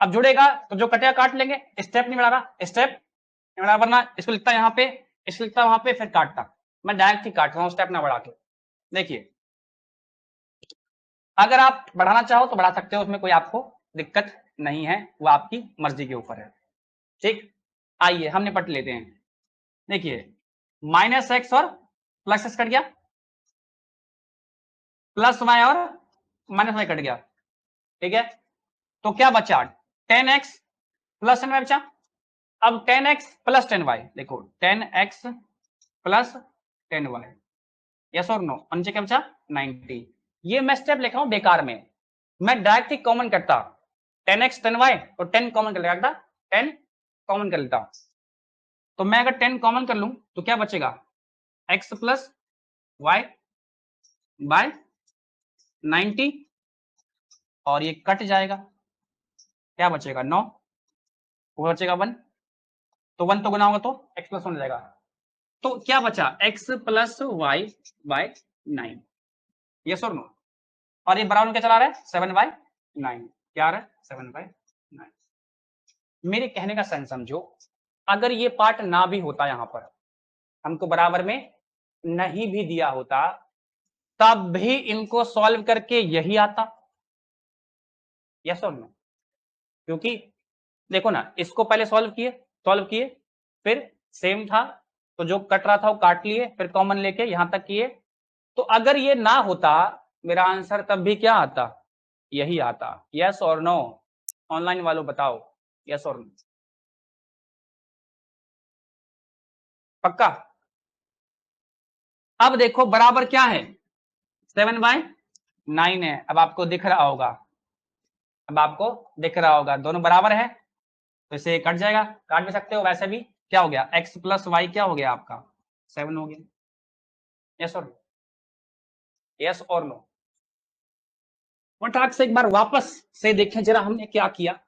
अब जुड़ेगा तो जो कटेगा काट लेंगे, स्टेप नहीं बढ़ा रहा, स्टेप नहीं बढ़ा, वरना इसको लिखता यहाँ पे, इसको लिखता वहां पे, फिर काटता। मैं डायरेक्ट ही काट रहा हूँ, स्टेप ना बढ़ा के। देखिए, अगर आप बढ़ाना चाहो तो बढ़ा सकते हो, उसमें कोई आपको दिक्कत नहीं है, वो आपकी मर्जी के ऊपर है। ठीक, आइए हम निपट लेते हैं। देखिए, माइनस एक्स और प्लस एक्स कट गया, प्लस वाई और माइनस वाई कट गया। ठीक है, तो क्या बचा, 10x प्लस 10y बचा। अब 10x प्लस 10y, देखो 10x प्लस 10y, यस और नो, नीचे क्या बचा, 90। ये मैं स्टेप लिखा हूं बेकार में, मैं डायरेक्ट ही कॉमन करता, 10x 10y और 10 कॉमन कर लेता, 10 कॉमन कर लेता। तो मैं अगर 10 कॉमन कर लूं तो क्या बचेगा, x प्लस वाई बाय 90, और ये कट जाएगा, क्या बचेगा, 9, वो बचेगा 1, तो 1 तो गुना होगा तो x प्लस 1 हो जाएगा। तो क्या बचा, x plus y by 9, yes और नो। और ये बराबर क्या चला रहा है, 7/9, क्या आ रहा है, 7/9। मेरे कहने का सेंस समझो, अगर ये पार्ट ना भी होता, यहां पर हमको बराबर में नहीं भी दिया होता, तब भी इनको सॉल्व करके यही आता, यस और नो। क्योंकि देखो ना, इसको पहले सॉल्व किए, फिर सेम था तो जो कट रहा था वो काट लिए, फिर कॉमन लेके यहां तक किए। तो अगर ये ना होता मेरा आंसर, तब भी क्या आता, यही आता, यस और नो। ऑनलाइन वालों बताओ, यस और नो, पक्का। अब देखो बराबर क्या है, 7/9 है। अब आपको दिख रहा होगा, दोनों बराबर है, तो इसे कट जाएगा, काट भी सकते हो। वैसे भी क्या हो गया, x प्लस वाई क्या हो गया आपका, 7 हो गया, यस और नो, यस और नो। फटाक से एक बार वापस से देखें जरा हमने क्या किया।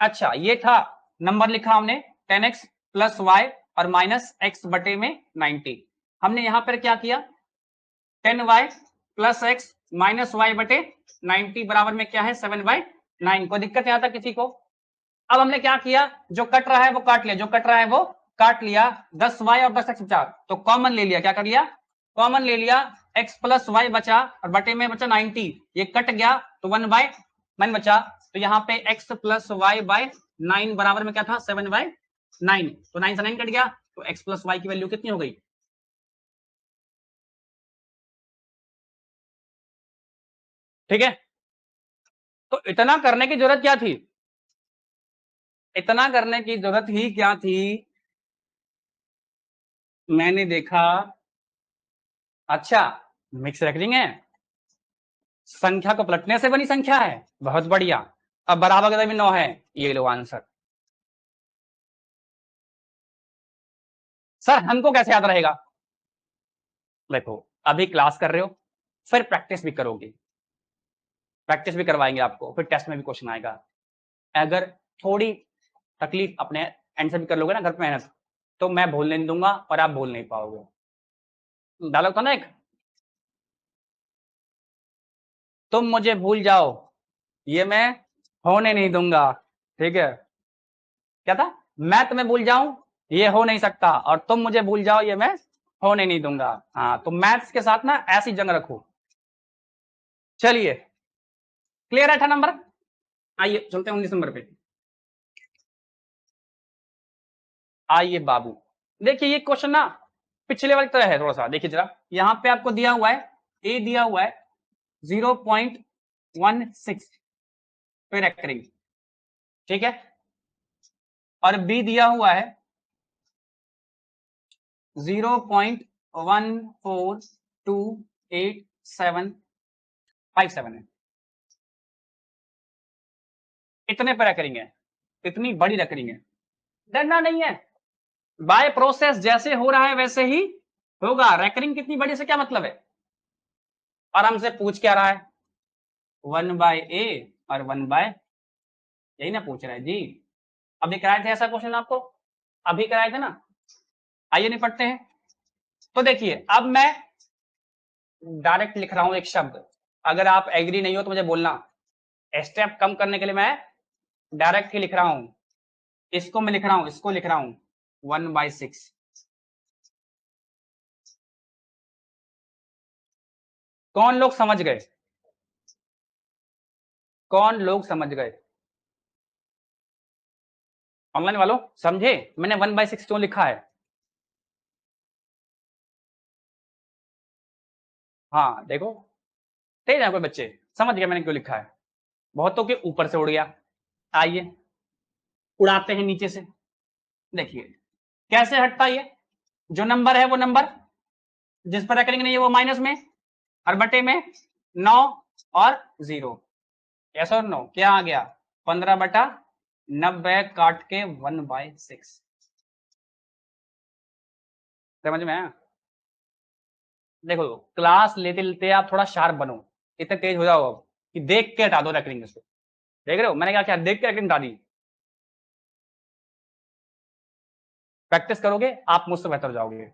अच्छा, ये था नंबर लिखा हमने 10x प्लस वाई और माइनस x बटे में 90। हमने यहां पर क्या किया, 10y plus x minus Y बटे 90 बराबर में क्या है, 7/9। कोई दिक्कत यहां तक किसी को? अब हमने क्या किया, जो कट रहा है वो काट लिया, जो कट रहा है वो काट लिया, 10y और 10x बचा, तो कॉमन ले लिया, क्या कर लिया, कॉमन ले लिया, x प्लस वाई बचा और बटे में बचा 90, ये कट गया तो 1/9 बचा। तो यहाँ पे x प्लस वाई बाय 9 बराबर में क्या था, 7/9, तो 9 से 9 कट गया, तो x प्लस वाई की वैल्यू कितनी हो गई, ठीक है। तो इतना करने की जरूरत क्या थी, इतना करने की जरूरत ही क्या थी, मैंने देखा, अच्छा मिक्स रेकरिंग है, संख्या को पलटने से बनी संख्या है, बहुत बढ़िया। अब बराबर का भी 9 है, ये लो आंसर। सर हमको कैसे याद रहेगा, देखो अभी क्लास कर रहे हो, फिर प्रैक्टिस भी करोगे, प्रैक्टिस भी करवाएंगे आपको, फिर टेस्ट में भी क्वेश्चन आएगा। अगर थोड़ी तकलीफ अपने एंड से भी कर लोगे ना घर पे मेहनत, तो मैं भूलने नहीं दूंगा और आप भूल नहीं पाओगे। डायलॉग था ना एक, तुम मुझे भूल जाओ ये मैं होने नहीं दूंगा, ठीक है। क्या था, मैं तुम्हें भूल जाऊं ये हो नहीं सकता, और तुम मुझे भूल जाओ ये मैं होने नहीं दूंगा। हाँ, तो मैथ्स के साथ ना ऐसी जंग रखो। चलिए, क्लियर है 8 नंबर। आइए चलते हैं 19 नंबर पे। आइए बाबू, देखिए ये क्वेश्चन ना पिछले वाली तरह है थोड़ा सा, देखिए जरा, यहां पे आपको दिया हुआ है ए दिया हुआ है 0.16 पे रेकरिंग, ठीक है, और बी दिया हुआ है 0.142857 है। इतने पे रेकरिंग है, इतनी बड़ी रेकरिंग है, डरना नहीं है, बाय प्रोसेस जैसे हो रहा है वैसे ही होगा। रेकरिंग कितनी बड़ी से क्या मतलब है, और हमसे पूछ क्या रहा है 1/a और 1/, यही ना पूछ रहा है जी। अभी कराए थे ऐसा क्वेश्चन आपको, अभी कराए थे ना। आइए निपटते हैं। तो देखिए अब मैं डायरेक्ट लिख रहा हूं एक शब्द, अगर आप एग्री नहीं हो तो मुझे बोलना, स्टेप कम करने के लिए मैं डायरेक्ट ही लिख रहा हूं, इसको मैं लिख रहा हूं, इसको लिख रहा हूं 1/6। कौन लोग समझ गए, कौन लोग समझ गए, ऑनलाइन वालों समझे मैंने 1/6 क्यों लिखा है? हाँ देखो, तेज है कोई बच्चे, समझ गए मैंने क्यों लिखा है, बहुतों के ऊपर से उड़ गया। आइए उड़ाते हैं नीचे से, देखिए कैसे हटता है, ये जो नंबर है वो नंबर जिस पर रेकरिंग नहीं है वो माइनस में, और बटे में 9 और 0, यस और नो, क्या आ गया 15/90 काट के 1/6। समझ में आया? देखो क्लास लेते लेते आप थोड़ा शार्प बनो, इतने तेज हो जाओ अब कि देख के हटा दो रेकरिंग इसको। देख रहे हो मैंने क्या देख के रेकरिंग हटा दी। प्रैक्टिस करोगे आप मुझसे बेहतर हो जाओगे,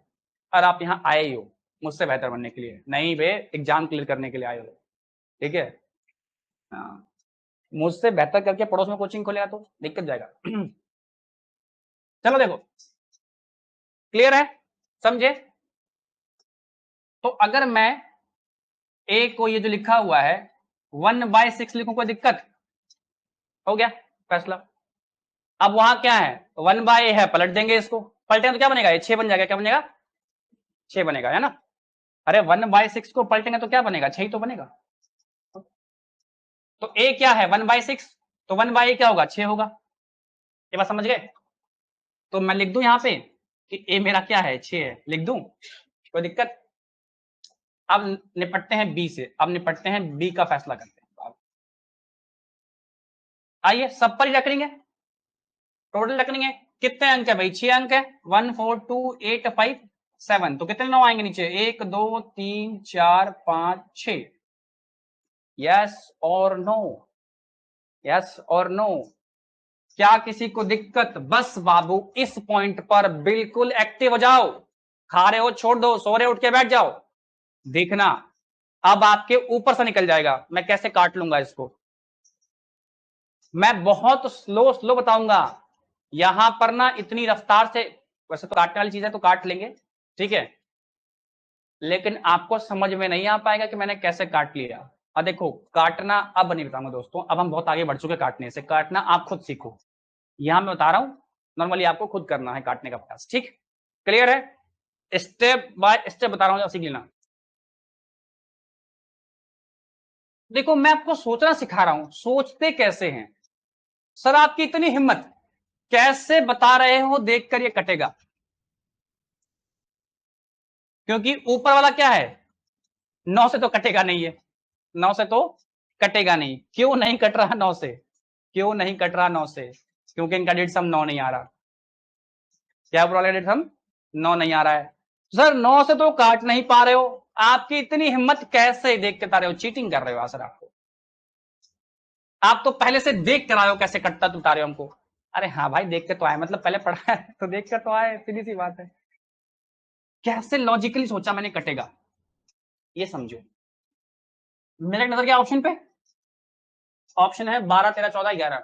और आप यहाँ आए ही हो मुझसे बेहतर बनने के लिए, नहीं बे एग्जाम क्लियर करने के लिए आए हो, ठीक है। हाँ, मुझसे बेहतर करके पड़ोस में कोचिंग खोलेगा तो दिक्कत जाएगा। चलो देखो क्लियर है, समझे? तो अगर मैं ए को ये जो लिखा हुआ है 1/6 लिखूं, कोई दिक्कत? हो गया फैसला। अब वहां क्या है 1/a है, पलट देंगे इसको, पलटेंगे तो क्या बनेगा, ये 6 बन जाएगा, क्या बनेगा 6 बनेगा, है ना। अरे 1/6 को पलटेंगे तो क्या बनेगा 6 ही तो बनेगा। तो ए क्या है 1/6, तो 1/a क्या होगा 6 होगा, ये बात समझ गए? तो मैं लिख दूं यहां पे कि ए मेरा क्या है 6 है, लिख दूं, कोई दिक्कत? अब निपटते हैं बी से, अब निपटते हैं बी का फैसला करते हैं। आइए सब पर ही रख लेंगे, टोटल रख लेंगे, कितने अंक है भाई 6 अंक है, 1 4 2 8 5 7, तो कितने 9 आएंगे नीचे 1 2 3 4 5 6, यस और नो, यस और नो, क्या किसी को दिक्कत? बस बाबू इस पॉइंट पर बिल्कुल एक्टिव हो जाओ, खा रहे हो छोड़ दो, सो रहे उठ के बैठ जाओ, देखना अब आपके ऊपर से निकल जाएगा। मैं कैसे काट लूंगा इसको, मैं बहुत स्लो स्लो बताऊंगा, यहां पर ना इतनी रफ्तार से, वैसे तो काटने वाली चीज है तो काट लेंगे, ठीक है, लेकिन आपको समझ में नहीं आ पाएगा कि मैंने कैसे काट लिया। और देखो काटना अब नहीं बताऊंगा दोस्तों, अब हम बहुत आगे बढ़ चुके काटने से, काटना आप खुद सीखो, यहां मैं बता रहा हूं, नॉर्मली आपको खुद करना है काटने का प्रयास, ठीक, क्लियर है? स्टेप बाय स्टेप बता रहा हूं, सीख लेना। देखो मैं आपको सोचना सिखा रहा हूं, सोचते कैसे हैं सर, आपकी इतनी हिम्मत, कैसे बता रहे हो देखकर ये कटेगा, क्योंकि ऊपर वाला क्या है 9 से तो कटेगा नहीं है, 9 से तो कटेगा नहीं, क्यों नहीं कट रहा 9 से, क्यों नहीं कट रहा 9 से, क्योंकि इनका डेट सम 9 नहीं आ रहा, क्या बोला डेट सम 9 नहीं आ रहा है, सर 9 से तो काट नहीं पा रहे हो, आपकी इतनी हिम्मत कैसे देख के बता रहे हो, चीटिंग कर रहे हो सर, आपको आप तो पहले से देख कर आए हो कैसे कटता तो बता रहे हो हमको। अरे हाँ भाई देख के तो आए, मतलब पहले पढ़ा है तो देख कर तो आए, सीधी सी बात है, कैसे लॉजिकली सोचा मैंने कटेगा, ये समझो। मेरे नजर क्या ऑप्शन पे, ऑप्शन है 12 13 14 11,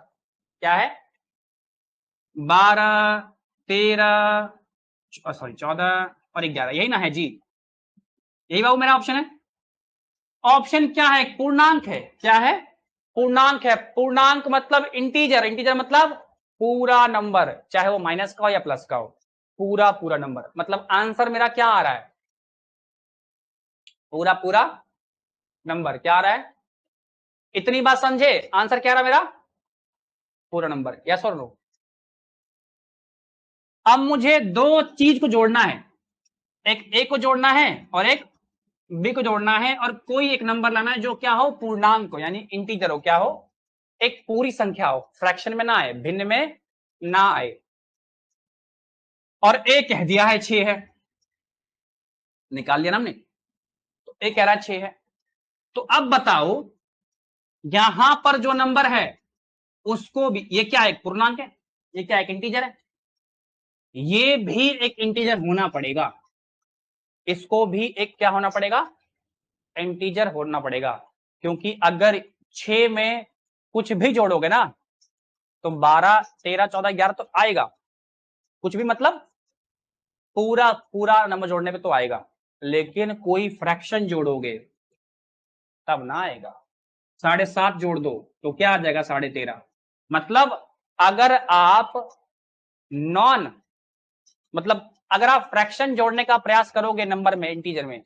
क्या है 12 13 सॉरी 14 और 11, यही ना है जी, यही बाबू मेरा ऑप्शन है। ऑप्शन क्या है, पूर्णांक है, क्या है पूर्णांक है, पूर्णांक मतलब इंटीजर, इंटीजर मतलब पूरा नंबर, चाहे वो माइनस का हो या प्लस का हो, पूरा पूरा नंबर, मतलब आंसर मेरा क्या आ रहा है, पूरा पूरा नंबर क्या आ रहा है, इतनी बात समझे, आंसर क्या रहा मेरा, पूरा नंबर, यस और नो। अब मुझे दो चीज को जोड़ना है, एक ए को जोड़ना है और एक बी को जोड़ना है, और कोई एक नंबर लाना है जो क्या हो, पूर्णांक हो, यानी इंटीजर हो, क्या हो, एक पूरी संख्या हो, फ्रैक्शन में ना आए, भिन्न में ना आए। और ए कह दिया है 6 है, निकाल लिया ना हमने, तो ए कह रहा है 6 है। तो अब बताओ यहां पर जो नंबर है उसको भी, ये क्या है, एक पूर्णांक है, ये क्या एक इंटीजर है, ये भी एक इंटीजर होना पड़ेगा, इसको भी एक क्या होना पड़ेगा, इंटीजर होना पड़ेगा, क्योंकि अगर 6 में कुछ भी जोड़ोगे ना तो 12 13 14 11 तो आएगा, कुछ भी मतलब पूरा पूरा नंबर जोड़ने पे तो आएगा, लेकिन कोई फ्रैक्शन जोड़ोगे तब ना आएगा। 7.5 जोड़ दो तो क्या आ जाएगा, 13.5। मतलब अगर आप नॉन, मतलब अगर आप फ्रैक्शन जोड़ने का प्रयास करोगे नंबर में, इंटीजर में,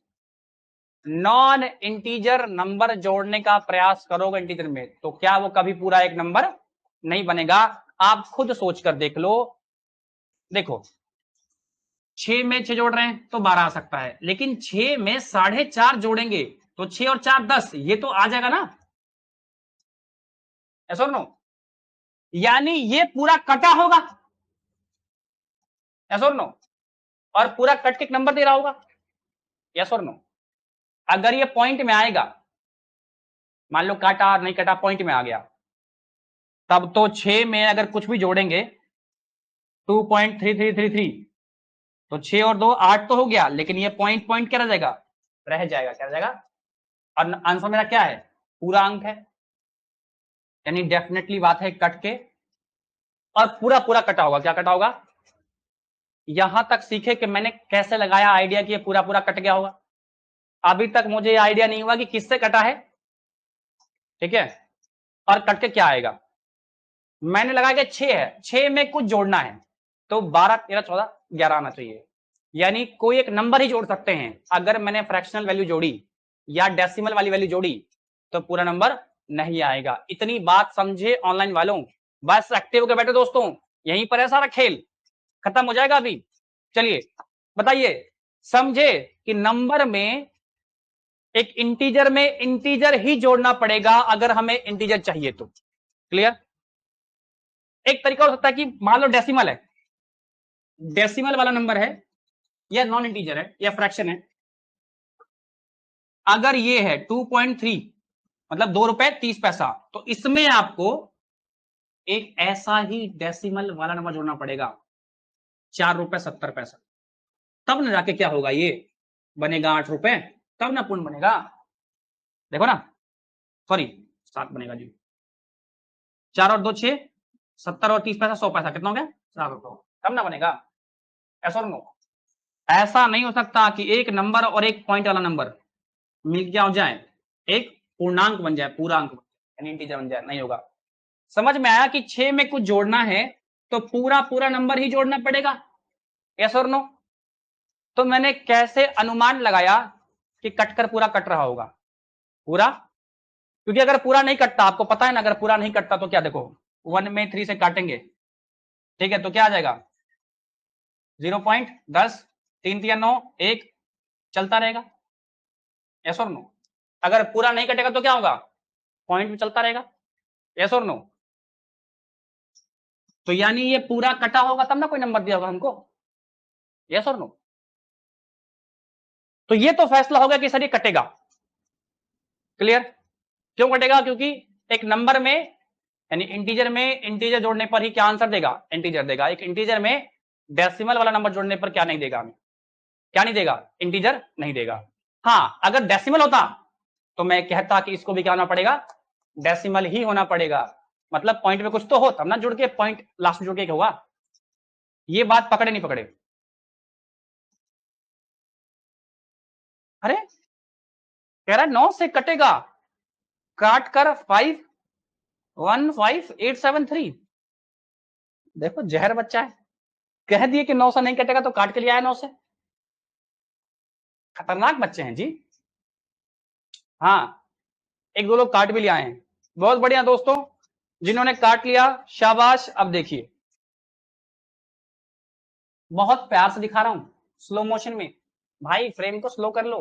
नॉन इंटीजर नंबर जोड़ने का प्रयास करोगे इंटीजर में, तो क्या वो कभी पूरा एक नंबर नहीं बनेगा। आप खुद सोच कर देख लो, देखो 6 में 6 जोड़ रहे हैं तो 12 आ सकता है, लेकिन 6 में 4.5 जोड़ेंगे तो 6 और 4 10, ये तो आ जाएगा ना, ऐसा नो, यानी ये पूरा कटा होगा, ऐसा नो, और पूरा कट के एक नंबर दे रहा होगा, यस और नो। अगर ये पॉइंट में आएगा, मान लो काटा नहीं कटा, पॉइंट में आ गया, तब तो 6 में अगर कुछ भी जोड़ेंगे 2.3333, तो 6 और 2 8 तो हो गया, लेकिन ये पॉइंट पॉइंट क्या रह जाएगा, रह जाएगा, क्या रह जाएगा, और आंसर मेरा क्या है, पूरा अंक है, यानी डेफिनेटली बात है कट के, और पूरा पूरा कटा होगा, क्या कटा होगा। यहां तक सीखे कि मैंने कैसे लगाया आइडिया कि ये पूरा पूरा कट गया होगा, अभी तक मुझे आइडिया नहीं हुआ कि किससे कटा है, ठीक है, और कट के क्या आएगा। मैंने लगाया कि 6 है, 6 में कुछ जोड़ना है तो 12 13 14 11 आना चाहिए, यानी कोई एक नंबर ही जोड़ सकते हैं। अगर मैंने फ्रैक्शनल वैल्यू जोड़ी या डेसिमल वाली वैल्यू जोड़ी तो पूरा नंबर नहीं आएगा। इतनी बात समझे ऑनलाइन वालों, बस एक्टिव होकर बैठे दोस्तों, यहीं पर है सारा खेल, खत्म हो जाएगा अभी। चलिए बताइए, समझे कि नंबर में एक इंटीजर में इंटीजर ही जोड़ना पड़ेगा अगर हमें इंटीजर चाहिए तो, क्लियर। एक तरीका हो सकता है कि मान लो डेसिमल है, डेसिमल वाला नंबर है या नॉन इंटीजर है या फ्रैक्शन है, अगर ये है 2.3 मतलब 2 रुपए 30 पैसा, तो इसमें आपको एक ऐसा ही डेसिमल वाला नंबर जोड़ना पड़ेगा 4 रुपए 70 पैसा, तब ना जाके क्या होगा, ये बनेगा 8 रुपए, तब ना पूर्ण बनेगा, देखो ना, सॉरी 7 बनेगा जी, 4 और 2 6, 70 और 30 पैसा 100 पैसा, कितना हो गया 4 रुपए, तब ना बनेगा, ऐसा और नो। ऐसा नहीं हो सकता कि एक नंबर और एक पॉइंट वाला नंबर मिल क्या हो जाए, एक पूर्णांक बन जाए, पूरा अंक यानी इंटीजर बन जाए, नहीं होगा। समझ में आया कि 6 में कुछ जोड़ना है तो पूरा पूरा नंबर ही जोड़ना पड़ेगा, यस और नो। तो मैंने कैसे अनुमान लगाया कि कटकर पूरा कट रहा होगा, पूरा, क्योंकि अगर पूरा नहीं कटता, आपको पता है ना, अगर पूरा नहीं कटता तो क्या, देखो 1 में 3 से काटेंगे, ठीक है, तो क्या आ जाएगा 0.10, 3 3 9 1, चलता रहेगा, यस और नो। अगर पूरा नहीं कटेगा तो क्या होगा, पॉइंट में चलता रहेगा, यस और नो। तो यानी ये पूरा कटा होगा तब ना कोई नंबर दिया होगा हमको, यस और नो। तो ये तो फैसला होगा कि सर ये कटेगा, क्लियर। क्यों कटेगा, क्योंकि एक नंबर में यानी इंटीजर में इंटीजर जोड़ने पर ही क्या आंसर देगा, इंटीजर देगा। एक इंटीजर में डेसिमल वाला नंबर जोड़ने पर क्या नहीं देगा हमें, क्या नहीं देगा, इंटीजर नहीं देगा। हाँ अगर डेसिमल होता तो मैं कहता कि इसको भी क्या होना पड़ेगा, डेसिमल ही होना पड़ेगा, मतलब पॉइंट में कुछ तो हो तब ना जुड़ के पॉइंट लास्ट में जुड़ के होगा। ये बात पकड़े नहीं पकड़े, अरे कह रहा है 9 से कटेगा, काट कर 515873, देखो जहर बच्चा है, कह दिए कि 9 से नहीं कटेगा तो काट के लिए आया 9 से। खतरनाक बच्चे हैं जी। हाँ, एक दो लोग काट भी ले आए हैं। बहुत बढ़िया दोस्तों, जिन्होंने काट लिया शाबाश। अब देखिए, बहुत प्यार से दिखा रहा हूं, स्लो मोशन में। भाई फ्रेम को स्लो कर लो,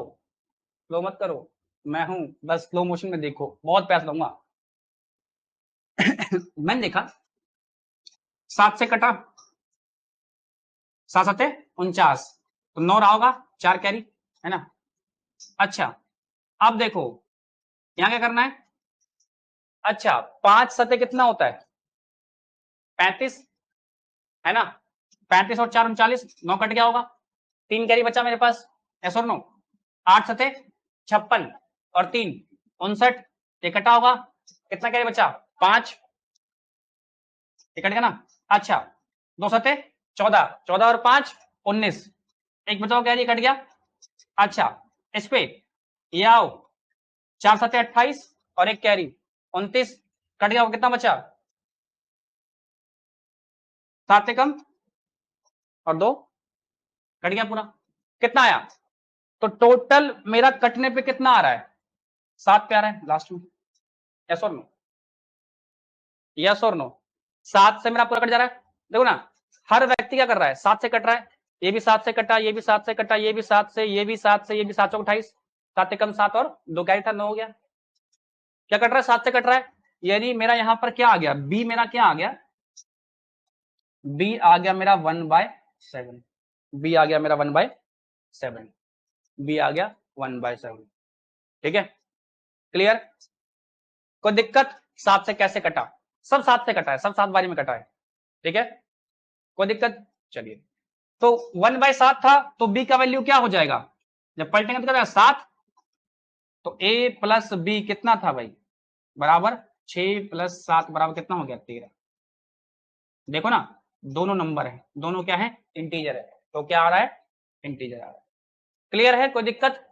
स्लो मत करो, मैं हूं, बस स्लो मोशन में देखो, बहुत प्यार से लूंगा। मैंने देखा 7 से कटा, 7 7 49, तो 9 रहा होगा, 4 कैरी है ना। अच्छा, अब देखो यहां क्या करना है। अच्छा, 5 7 कितना होता है, 35 है ना। 35 और 4 39, 9 कट गया होगा, 3 कैरी बचा मेरे पास, ऐसा 9, 8 7 56 और 3 59, ये कटा होगा, कितना कैरी बचा, 5, ये कट गया ना। अच्छा, 2 7 14, 14 और 5 19, एक बचाओ कैरी कट गया। अच्छा, इस पे ये आओ, 4 7 28 और एक कैरी 29, कट गया, कितना बचा, 7 से कम और 2, कट गया पूरा, कितना आया। तो टोटल मेरा कटने पे कितना आ रहा है, 7 पे आ रहा है लास्ट में। यस और नो, यस और नो, 7 से मेरा पूरा कट जा रहा है। देखो ना, हर व्यक्ति क्या कर रहा है, 7 से कट रहा है, ये भी 7 से कटा, ये भी 7 से कटा, ये भी 7 से, ये भी 7 से, ये भी 7 से 28, 7 से कम 7 और 2 कैरी था, 9 हो गया। क्या कट रहा है, 7 से कट रहा है, यानी मेरा यहां पर क्या आ गया, बी मेरा क्या आ गया, बी आ गया मेरा 1/7, बी आ गया मेरा 1/7, बी आ गया 1/7। ठीक है, क्लियर, कोई दिक्कत। 7 से कैसे कटा, सब 7 से कटा है, सब 7 बारी में कटा है। ठीक है, कोई दिक्कत। चलिए, तो 1/7 था, तो बी का वैल्यू क्या हो जाएगा, जब पलटेंगे तो क्या जाएगा 7, तो ए प्लस बी कितना था भाई, बराबर 6 + 7 बराबर कितना हो गया, 13। देखो ना, दोनों नंबर है, दोनों क्या है, इंटीजर है, तो क्या आ रहा है, इंटीजर आ रहा है। क्लियर है, कोई दिक्कत।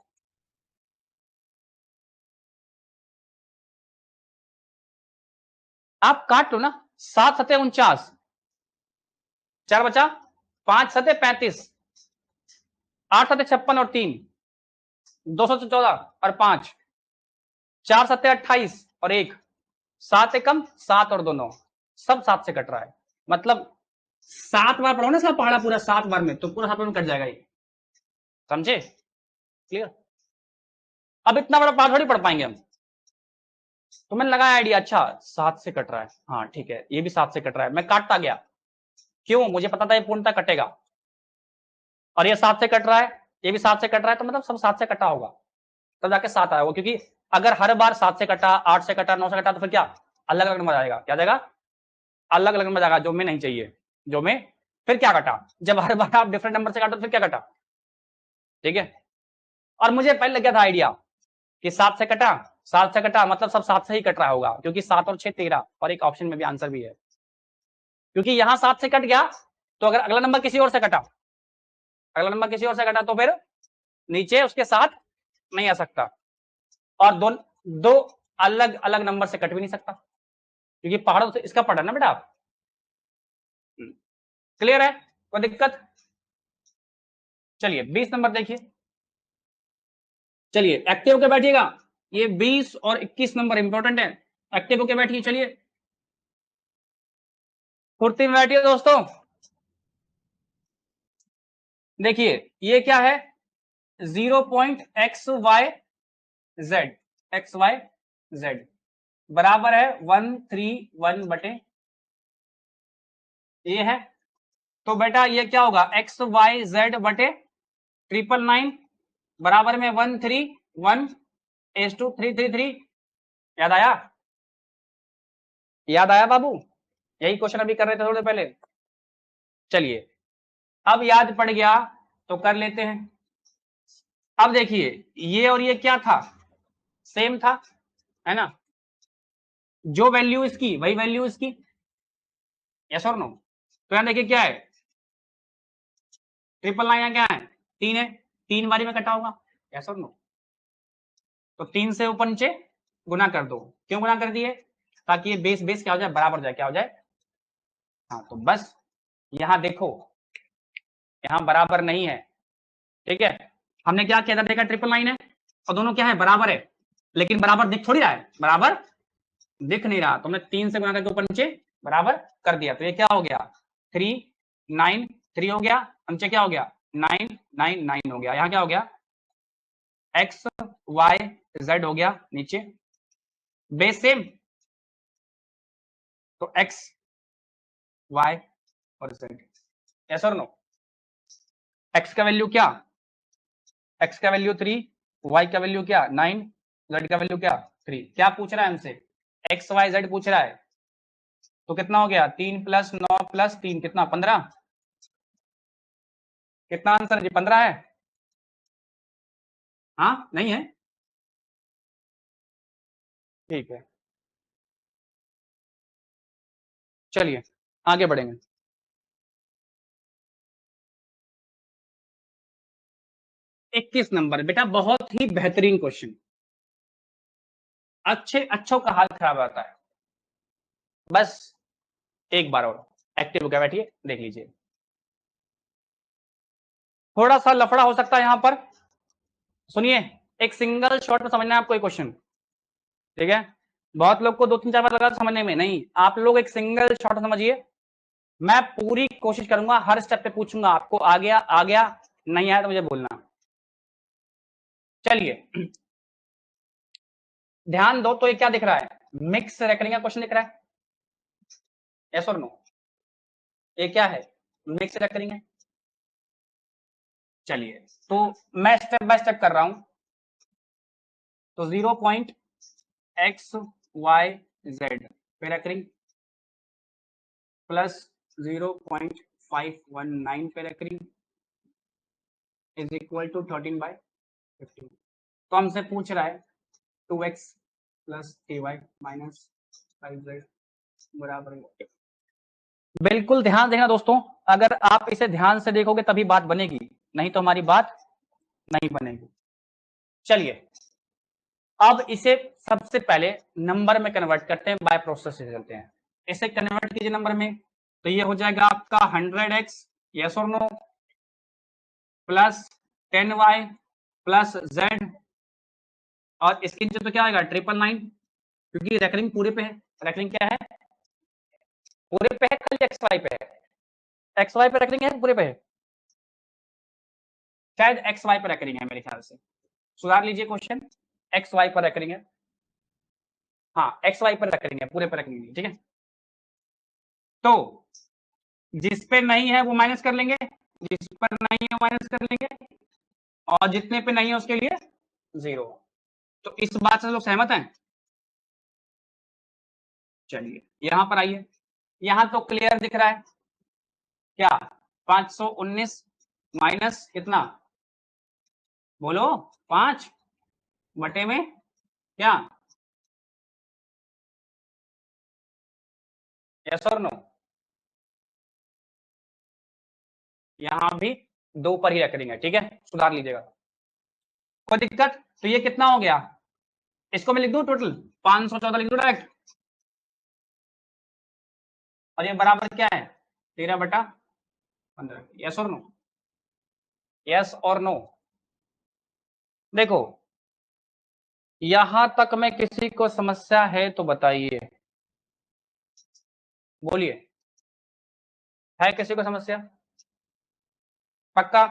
आप काट लो ना, 7 7 49, 4 बचा, 5 7 35, 8 7 56 और 3, 214 और 5, 4 7 28 और 1, 7 कम 7 और 2 9, सब 7 से कट रहा है। मतलब 7 बार पढ़ो ना इसका पहाड़ा पूरा 7 बार में, तो पूरा 7 बार में कट जाएगा ये, समझे, क्लियर। अब इतना बड़ा पहाड़ थोड़ी पढ़ पाएंगे हम, तो मैंने लगाया आइडिया, अच्छा 7 से कट रहा है, हाँ ठीक है, ये भी 7 से कट रहा है, मैं काटता गया, क्यों, मुझे पता था ये पूर्णतः कटेगा, और ये 7 से कट रहा है, ये भी 7 से कट रहा है, तो मतलब सब 7 से कटा होगा, तब जाके 7 आया होगा। क्योंकि अगर हर बार 7 से कटा, 8 से कटा, 9 से कटा, तो फिर क्या अलग अलग नंबर आएगा, क्या जाएगा, अलग अलग नंबर जाएगा, जो में नहीं चाहिए, जो में, फिर क्या कटा, जब हर बार आप डिफरेंट नंबर से काटो तो फिर क्या कटा। ठीक है, और मुझे पहले लग गया था आइडिया कि 7 से कटा, 7 से कटा मतलब सब 7 से ही कट रहा होगा, क्योंकि 7 और 6 13, और एक ऑप्शन में भी आंसर भी है, क्योंकि यहां 7 से कट गया, तो अगर अगला नंबर किसी और से कटा, अगला नंबर किसी और से कटा, तो फिर नीचे उसके साथ नहीं आ सकता, और दो दो अलग अलग नंबर से कट भी नहीं सकता, क्योंकि पहाड़ों से इसका पढ़ा ना बेटा आप। क्लियर है, कोई दिक्कत। चलिए 20 नंबर देखिए, चलिए एक्टिव होके बैठिएगा, ये 20 और 21 नंबर इंपॉर्टेंट है, एक्टिव होके बैठिए। चलिए फुर्ती में बैठिए दोस्तों। देखिए ये क्या है, 0.xyz, xyz बराबर है 131 ये है, तो बेटा ये क्या होगा, xyz बटे 999 बराबर में 131:333। याद आया, याद आया बाबू, यही क्वेश्चन अभी कर रहे थे थोड़े पहले। चलिए अब याद पड़ गया तो कर लेते हैं। अब देखिए ये और ये क्या था, सेम था, है ना, जो वैल्यू इसकी वही वैल्यू इसकी, यस और नो। तो यहां देखिए क्या है, 999 क्या है, 3 है, 3 बारी में कटा होगा, यस और नो। तो 3 से ऊपर नीचे गुना कर दो, क्यों गुना कर दिए, ताकि ये बेस बेस क्या हो जाए, बराबर हो जाए, क्या हो जाए। हाँ तो बस यहां देखो यहाँ बराबर नहीं है, ठीक है। हमने क्या किया था, देखा ट्रिपल लाइन है और दोनों क्या है, बराबर है, लेकिन बराबर दिख थोड़ी रहा है, बराबर दिख नहीं रहा, तो हमने 3 से गुणा करके ऊपर नीचे बराबर कर दिया, तो ये क्या हो गया 3 9 3 हो गया, नीचे क्या हो गया 9 9 9 हो गया, यहाँ क्या हो गया x y z हो गया नीचे बेस सेम, तो x y और z, यस और नो। x का वैल्यू क्या, x का वैल्यू 3, y का वैल्यू क्या 9, z का वैल्यू क्या 3। क्या पूछ रहा है हमसे, x y z पूछ रहा है, तो कितना हो गया 3 + 9 + 3 कितना 15, कितना आंसर जी 15 है, हाँ नहीं है, ठीक है चलिए आगे बढ़ेंगे। इक्कीस नंबर बेटा, बहुत ही बेहतरीन क्वेश्चन, अच्छों का हाल खराब आता है, बस एक बार और एक्टिव होकर बैठिए देख लीजिए, थोड़ा सा लफड़ा हो सकता है यहां पर, सुनिए एक सिंगल शॉट में समझना है आपको एक क्वेश्चन, ठीक है। बहुत लोग को 2 3 4 बार लगा समझने में, नहीं आप लोग एक सिंगल शॉट समझिए, मैं पूरी कोशिश करूंगा, हर स्टेप पे पूछूंगा आपको, आ गया नहीं आया तो मुझे बोलना। चलिए ध्यान दो, तो ये क्या दिख रहा है, मिक्स रेकरिंग का क्वेश्चन दिख रहा है, यस और नो, ये क्या है मिक्स रेकरिंग है। चलिए तो मैं स्टेप बाय स्टेप कर रहा हूं, तो 0.xyz पे रेकरिंग प्लस 0.519 पे रेकरिंग इज इक्वल टू 13/15, तो हमसे पूछ रहा है 2x + ay - 5z बराबर, बिल्कुल ध्यान देना दोस्तों, अगर आप इसे ध्यान से देखोगे तभी बात बनेगी, नहीं तो हमारी बात नहीं बनेगी। चलिए अब इसे सबसे पहले नंबर में कन्वर्ट करते हैं, बाय प्रोसेस से चलते हैं, इसे कन्वर्ट कीजिए नंबर में, तो ये हो जाएगा आपका 100x, यस और no, plus 10y plus z, और इसके नीचे तो क्या आएगा 999, क्योंकि रेकरिंग पूरे पे है, रेकरिंग क्या है पूरे पे है, खाली एक्स वाई पे है, एक्स वाई पे रेकरिंग है पूरे पे है, शायद एक्स वाई पे रेकरिंग है मेरे ख्याल से, सुधार लीजिए क्वेश्चन, एक्स वाई पर रेकरिंग है, हाँ एक्स वाई पर रेकरिंग है, पूरे पर रेकरिंग नहीं, ठीक है। तो जिस पे नहीं है वो माइनस कर लेंगे, जिस पर नहीं है माइनस कर लेंगे, और जितने पे नहीं है उसके लिए 0, तो इस बात से लोग सहमत हैं। चलिए यहां पर आइए, यहां तो क्लियर दिख रहा है क्या 519 माइनस कितना, बोलो 5 बटे में क्या, यस और नो, यहां भी 2 पर ही रेकरिंग है, ठीक है, सुधार लीजिएगा कोई दिक्कत। तो ये कितना हो गया, इसको मैं लिख दूं टोटल 514 लिख दूं डायरेक्ट, और ये बराबर क्या है 13/15, यस और नो, यस और नो। देखो यहां तक में किसी को समस्या है तो बताइए, बोलिए, है किसी को समस्या, पक्का,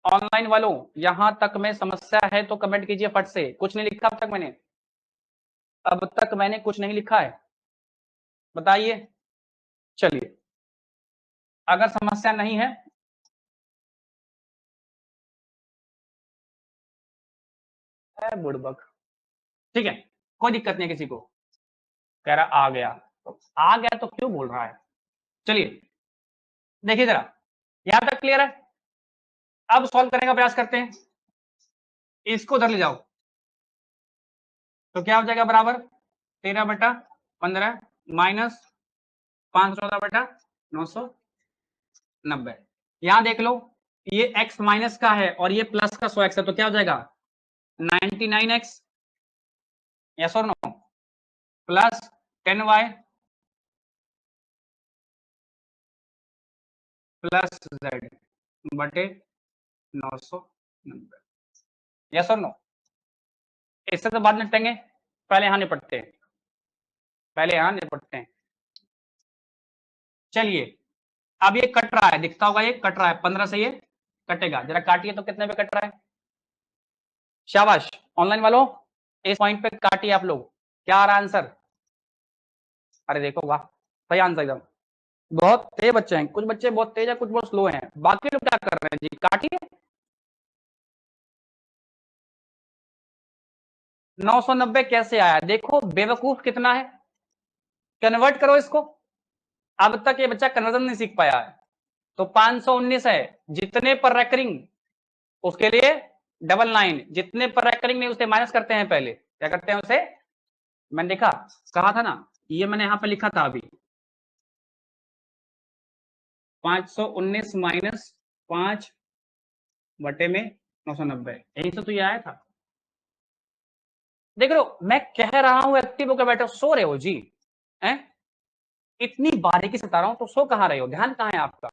ऑनलाइन वालों यहां तक में समस्या है तो कमेंट कीजिए फट से, कुछ नहीं लिखा अब तक मैंने, अब तक मैंने कुछ नहीं लिखा है, बताइए। चलिए अगर समस्या नहीं है, बुड़बक, ठीक है, कोई दिक्कत नहीं है किसी को, कह रहा आ गया, तो आ गया तो क्यों बोल रहा है। चलिए देखिए जरा, यहां तक क्लियर है, अब सॉल्व करने का प्रयास करते हैं, इसको उधर ले जाओ, तो क्या हो जाएगा बराबर 13/15 माइनस 514/990, यहां देख लो ये x माइनस का है और ये प्लस का 100x है, तो क्या हो जाएगा 99x, यस और no, plus 10y plus z, बटे 990। यस और नो? इससे तो बाद निपटेंगे, पहले यहां निपटते हैं, चलिए अब ये कट रहा है, दिखता होगा ये कट रहा है, 15 से ये कटेगा, जरा काटिए तो कितने पे कट रहा है? शाबाश ऑनलाइन वालों, इस पॉइंट पे काटिए आप लोग, क्या आ रहा है आंसर? अरे देखो वाह, सही आंसर एकदम। बहुत तेज बच्चे हैं, कुछ बच्चे बहुत तेज है, कुछ बहुत स्लो हैं, बाकी लोग क्या कर रहे हैं जी? काटिए। 990 कैसे आया? देखो बेवकूफ कितना है, कन्वर्ट करो इसको। अब तक ये बच्चा कन्वर्जन नहीं सीख पाया है। तो 519 है, जितने पर रेकरिंग उसके लिए 99, जितने पर रेकरिंग नहीं उसे माइनस करते हैं, पहले क्या करते हैं उसे, मैंने देखा, कहा था ना, ये मैंने यहां पे लिखा था अभी, 519 माइनस 5 बटे में 990, यहीं से तो ये आया था। देख लो मैं कह रहा हूं एक्टिव होकर बैठे, सो रहे हो जी हैं? इतनी बारीकी से बता रहा हूं तो सो कहां रहे हो, ध्यान कहां है आपका?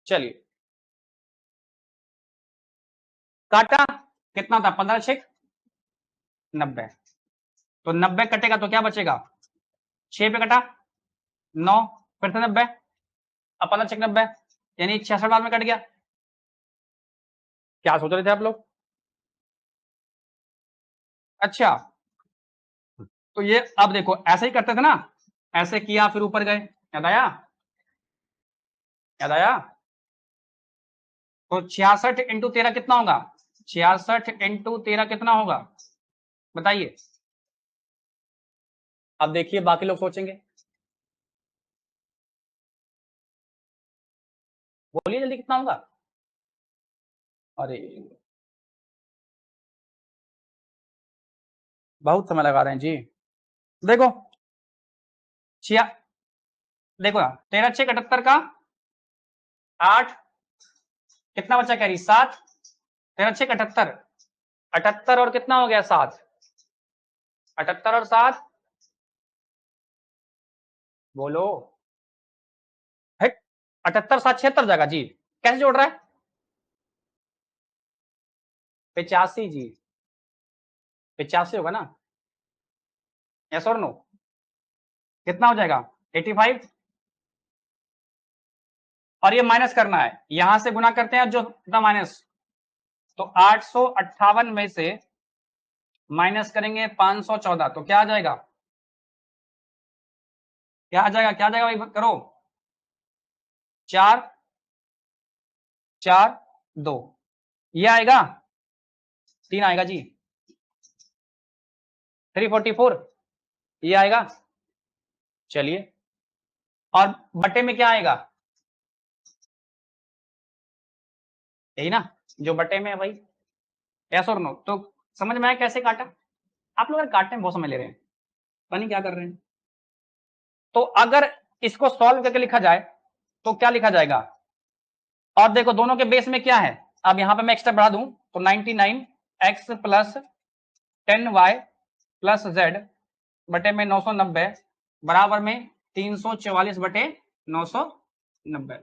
चलिए काटा, कितना था? 15 6 90, तो 90 कटेगा तो क्या बचेगा? 6 पे कटा 9, फिर से 90, अब 15 6 90, यानी 66 बार में कट गया। क्या सोच रहे थे आप लोग? अच्छा, तो ये अब देखो ऐसे ही करते थे ना, ऐसे किया फिर ऊपर गए, याद आया? याद आया? तो 66 इंटू 13 कितना होगा? 66 इंटू 13 कितना होगा बताइए? अब देखिए बाकी लोग सोचेंगे, बोलिए जल्दी कितना होगा? अरे बहुत समय लगा रहे हैं जी। देखो छिया, देखो ना 13 6 78 का 8, कितना बचा कैरी? 7, 13 6 78, 78 और कितना हो गया? 7, 78 और 7, बोलो। हट, 78 7 76 जाएगा जी, कैसे जोड़ रहा है? 85 जी, 85 होगा ना? यस और नो? कितना हो जाएगा? 85, और ये माइनस करना है, यहां से गुना करते हैं जो कितना माइनस, तो 858 में से माइनस करेंगे 514, तो क्या आ जाएगा? क्या आ जाएगा? क्या आ जाएगा भाई करो? 4 4 2, ये आएगा 3 आएगा जी, 344 ये आएगा। चलिए और बटे में क्या आएगा? यही ना जो बटे में है भाई, यस और नो? तो समझ में आया कैसे काटा? आप लोग काटने में बहुत समय ले रहे हैं, पता नहीं क्या कर रहे हैं। तो अगर इसको सॉल्व करके लिखा जाए तो क्या लिखा जाएगा? और देखो दोनों के बेस में क्या है, अब यहां पे मैं एक्स्ट्रा बढ़ा दूं तो 99x plus 10y plus z बटे में 990 बराबर में 344 बटे 990।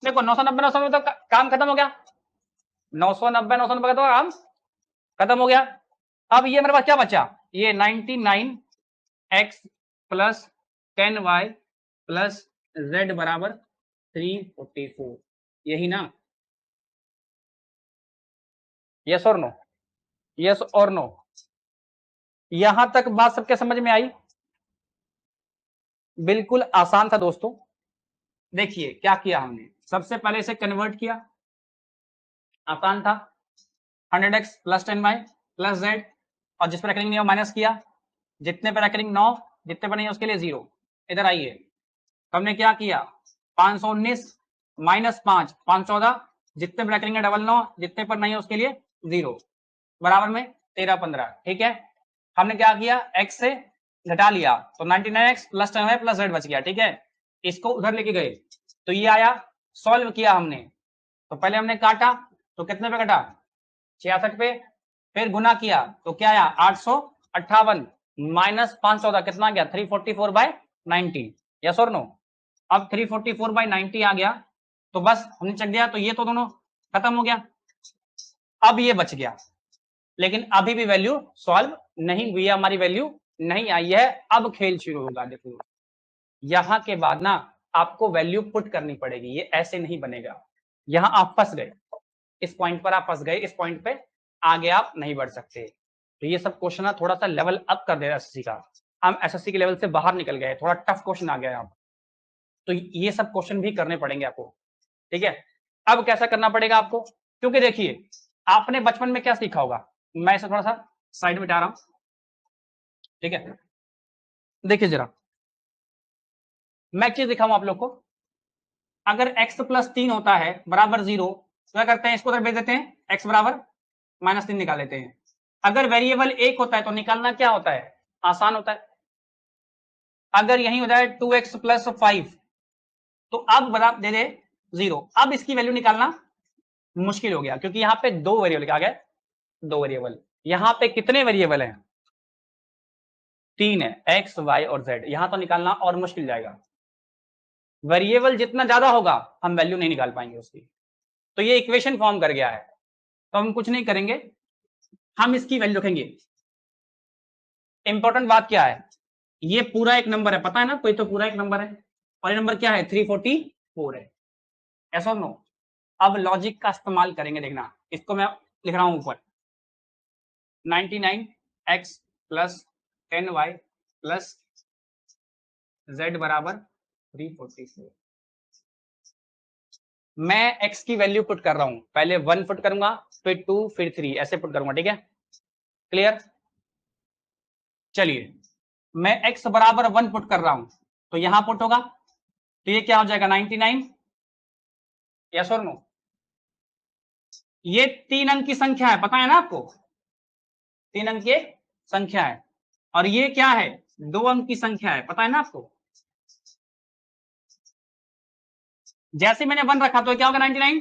देखो 990 990 तो काम खत्म हो गया, 990 990 का तो काम खत्म हो गया। अब ये मेरे पास क्या बचा? ये 99x plus 10y plus z बराबर 344, यही ना? यस और नो? यस और नो? यहां तक बात सबके समझ में आई? बिल्कुल आसान था दोस्तों। देखिए क्या किया हमने, सबसे पहले इसे कन्वर्ट किया, आसान था, 100x plus 10y plus z, और जिस पर रेकरिंग नहीं हो माइनस किया, जितने पर रेकरिंग 9, जितने पर नहीं है उसके लिए 0। इधर आइए, तो हमने क्या किया, 519 माइनस 5 514, जितने पर रेकरिंग है 99, जितने पर नहीं है उसके लिए 0, बराबर में 13 15। ठीक है, हमने क्या किया, x से घटा लिया तो 99x plus 10y plus z बच गया। ठीक है, इसको उधर लेके गए तो ये आया, सॉल्व किया हमने, तो पहले हमने काटा तो कितने पे कटा? 66 पे, फिर गुना किया तो क्या आया? 858 माइनस 514 कितना गया? 344 बाय 90। यस और नो? अब 344 बाय 90 आ गया तो बस हमने चेक दिया, तो ये तो दोनों खत्म हो गया। अब ये बच गया, लेकिन अभी भी वैल्यू सॉल्व नहीं हुई है, हमारी वैल्यू नहीं आई है। अब खेल शुरू होगा। देखो यहां के बाद ना आपको वैल्यू पुट करनी पड़ेगी, ये ऐसे नहीं बनेगा। यहां आप फंस गए, इस पॉइंट पर आप फंस गए, इस पॉइंट पे आगे आप नहीं बढ़ सकते। तो ये सब क्वेश्चन ना थोड़ा सा लेवल अप कर दे रहा है एसएससी का। हम एसएससी के लेवल से बाहर निकल गए, थोड़ा टफ क्वेश्चन आ गया अब। तो ये सब क्वेश्चन भी करने पड़ेंगे आपको, ठीक है। अब कैसा करना पड़ेगा आपको, क्योंकि देखिए आपने बचपन में क्या सीखा होगा, मैं इसे थोड़ा सा साइड में हटा रहा हूं, ठीक है। देखिए जरा मैं चीज दिखाऊं आप लोग को, अगर x प्लस 3 होता है बराबर 0, तो क्या करते हैं, इसको उधर भेज देते हैं, x बराबर -3 निकाल लेते हैं। अगर वेरिएबल 1 होता है तो निकालना क्या होता है, आसान होता है। अगर यही हो जाए 2x प्लस 5, तो अब बराबर दे दे 0, अब इसकी वैल्यू निकालना मुश्किल हो गया, क्योंकि यहाँ पे दो वेरिएबल क्या गए, दो वेरिएबल। यहाँ पे कितने वेरिएबल हैं, 3 है, x y और z। यहां तो निकालना और मुश्किल जाएगा, वेरिएबल जितना ज्यादा होगा हम वैल्यू नहीं निकाल पाएंगे उसकी। तो ये इक्वेशन फॉर्म कर गया है, तो हम कुछ नहीं करेंगे, हम इसकी वैल्यू रखेंगे। इंपॉर्टेंट बात क्या है, ये पूरा एक नंबर है, पता है ना, कोई तो पूरा एक नंबर है, और ये नंबर क्या है, 344 है, ऐसा नो। अब लॉजिक का इस्तेमाल करेंगे, देखना, इसको मैं लिख रहा हूं ऊपर, 99x plus 10y plus z बराबर 344। मैं x की वैल्यू पुट कर रहा हूं, पहले 1 पुट करूंगा, फिर 2, फिर 3, ऐसे पुट करूंगा, ठीक है, क्लियर। चलिए मैं x बराबर 1 पुट कर रहा हूं, तो यहां पुट होगा, तो ये क्या हो जाएगा 99, यस और नो। ये 3 अंक की संख्या है, पता है ना आपको, 3 अंक की संख्या है, और ये क्या है, 2 अंक की संख्या है, पता है ना आपको। जैसे मैंने 1 रखा तो क्या होगा 99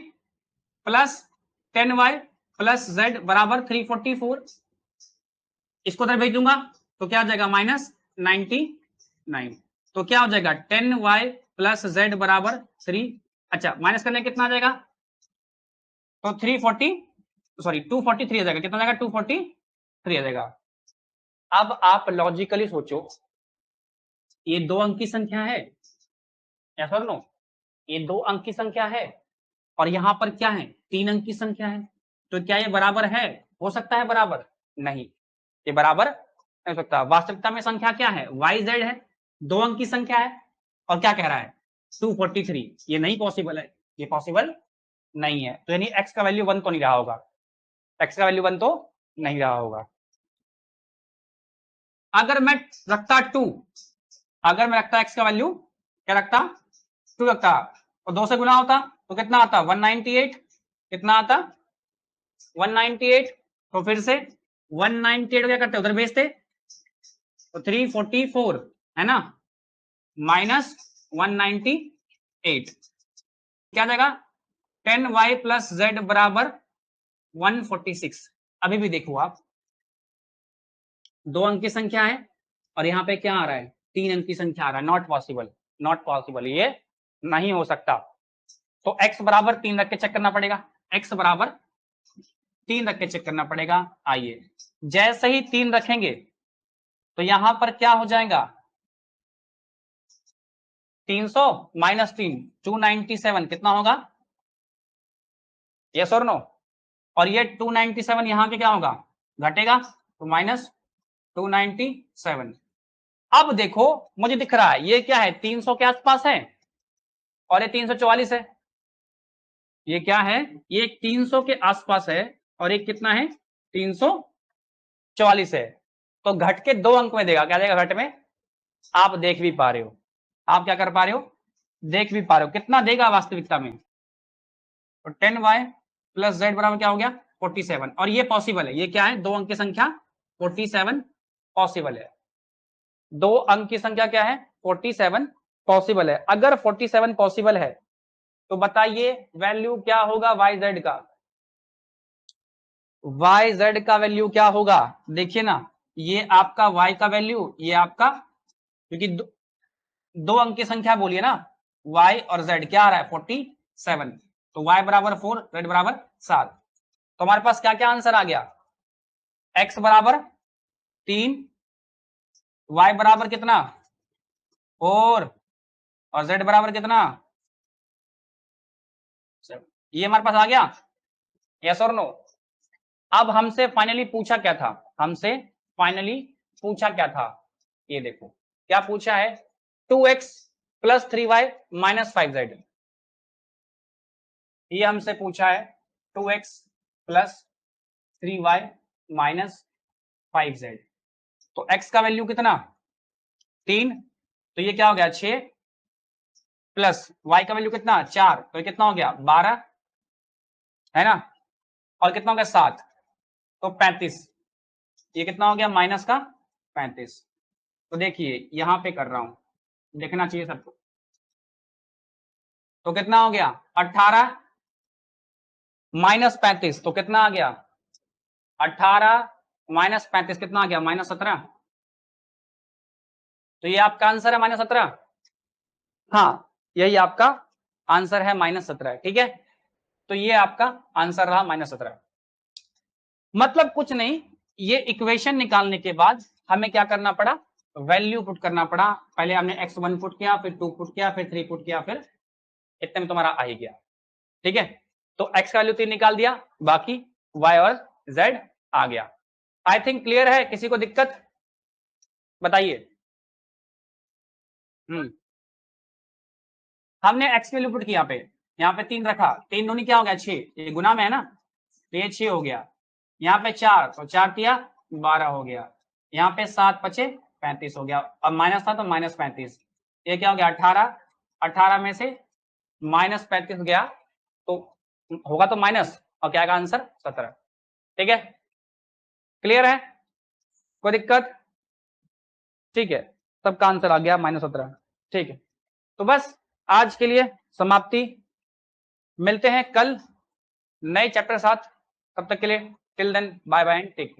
प्लस 10y प्लस z बराबर 344, इसको उधर भेज दूंगा तो क्या हो जाएगा -99। तो क्या हो जाएगा 10y प्लस z बराबर 3, अच्छा माइनस करने कितना आ जाएगा, तो 243 आ जाएगा, कितना आ जाएगा 243 आ जाएगा। अब आप लॉजिकली सोचो, ये 2 अंक की संख्या है, यस और नो, ये 2 अंक की संख्या है, और यहां पर क्या है, 3 अंक की संख्या है, तो क्या ये बराबर है, हो सकता है बराबर, नहीं, ये बराबर नहीं हो सकता। वास्तविकता में संख्या क्या है, yz है, 2 अंक की संख्या है, और क्या कह रहा है 243, ये नहीं पॉसिबल है, ये पॉसिबल नहीं है। तो यानी x का वैल्यू 1 तो नहीं रहा होगा, x का वैल्यू 1 तो नहीं रहा होगा। अगर मैं रखता 2, अगर मैं रखता x का वैल्यू क्या रखता, 2 रखता, और 2 से गुना होता तो कितना आता 198, कितना आता 198, तो फिर से 198 क्या करते उधर भेजते, तो 344 है ना, माइनस 198 क्या जाएगा 10y प्लस z बराबर 146। अभी भी देखो आप, 2 अंक की संख्या है, और यहां पे क्या आ रहा है, 3 अंक की संख्या आ रहा है, नॉट पॉसिबल, नॉट पॉसिबल, ये नहीं हो सकता। तो x बराबर 3 रख के चेक करना पड़ेगा, x बराबर 3 रख के चेक करना पड़ेगा। आइए जैसे ही 3 रखेंगे तो यहां पर क्या हो जाएगा, 300 माइनस 3 297, कितना होगा, यस और नो, और ये 297 यहां पे क्या होगा, घटेगा, तो माइनस 297। अब देखो मुझे दिख रहा है ये क्या है, 300 के आसपास है, और ये 344 है, ये क्या है, ये 300 के आसपास है, और ये कितना है 344 है, तो घट के 2 अंक में देगा, क्या देगा घट में, आप देख भी पा रहे हो, आप क्या कर पा रहे हो, देख भी पा रहे हो कितना देगा वास्तविकता में, तो 10y प्लस z बराबर क्या हो गया 47, और ये पॉसिबल है, ये क्या है 2 अंक की संख्या 47 पॉसिबल है, 2 अंक की संख्या क्या है 47 पॉसिबल है। अगर 47 पॉसिबल है तो बताइए वैल्यू क्या होगा yz का, yz का वैल्यू क्या होगा, देखिए ना, ये आपका y का वैल्यू, ये आपका, क्योंकि दो अंक की संख्या बोलिए ना, y और z क्या आ रहा है 7, तो y बराबर 4, z बराबर 7। तो हमारे पास क्या क्या आंसर आ गया, x बराबर 3, y बराबर कितना 4 और z बराबर कितना 7। ये हमारे पास आ गया, यस और नो। अब हमसे फाइनली पूछा क्या था, हमसे फाइनली पूछा क्या था, ये देखो क्या पूछा है, 2x plus 3y minus 5z। ये हमसे पूछा है 2x plus 3y minus 5z। तो x का वैल्यू कितना 3, तो ये क्या हो गया 6, प्लस y का वैल्यू कितना 4, तो ये कितना हो गया 12, है ना, और कितना हो गया 7, तो 35। ये कितना हो गया माइनस का 35। तो देखिए यहां पे कर रहा हूं, देखना चाहिए सबको। तो कितना हो गया 18 माइनस 35, तो कितना आ गया 18 माइनस 35 कितना आ गया माइनस 17। तो ये आपका आंसर है माइनस 17। हाँ यही आपका आंसर है माइनस 17, ठीक है। तो ये आपका आंसर रहा माइनस 17। मतलब कुछ नहीं, ये इक्वेशन निकालने के बाद हमें क्या करना पड़ा, वैल्यू पुट करना पड़ा। पहले हमने x1 पुट किया, फिर 2 पुट किया, फिर 3 पुट किया, फिर इतने में तुम्हारा आ ही गया, ठीक है। तो x का वैल्यू 3 निकाल दिया, बाकी y और z आ गया। आई थिंक क्लियर है, किसी को दिक्कत बताइए। हमने x की वैल्यू पुट की, यहाँ पे 3 रखा, 3 दूनी क्या हो गया 6, ये गुना में है ना, तो ये 6 हो गया। यहाँ पे 4, तो 4 तिया 12 हो गया। यहाँ पे 7 पचे 35 हो गया। अब माइनस था तो माइनस 35, ये क्या हो गया 18, 18 में से माइनस 35 गया तो होगा तो माइनस, और क्या का आंसर 17, ठीक है। क्लियर है, कोई दिक्कत, ठीक है। सबका आंसर आ गया माइनस 17, ठीक है। तो बस आज के लिए समाप्ति, मिलते हैं कल नए चैप्टर साथ, तब तक के लिए till then bye bye and take care.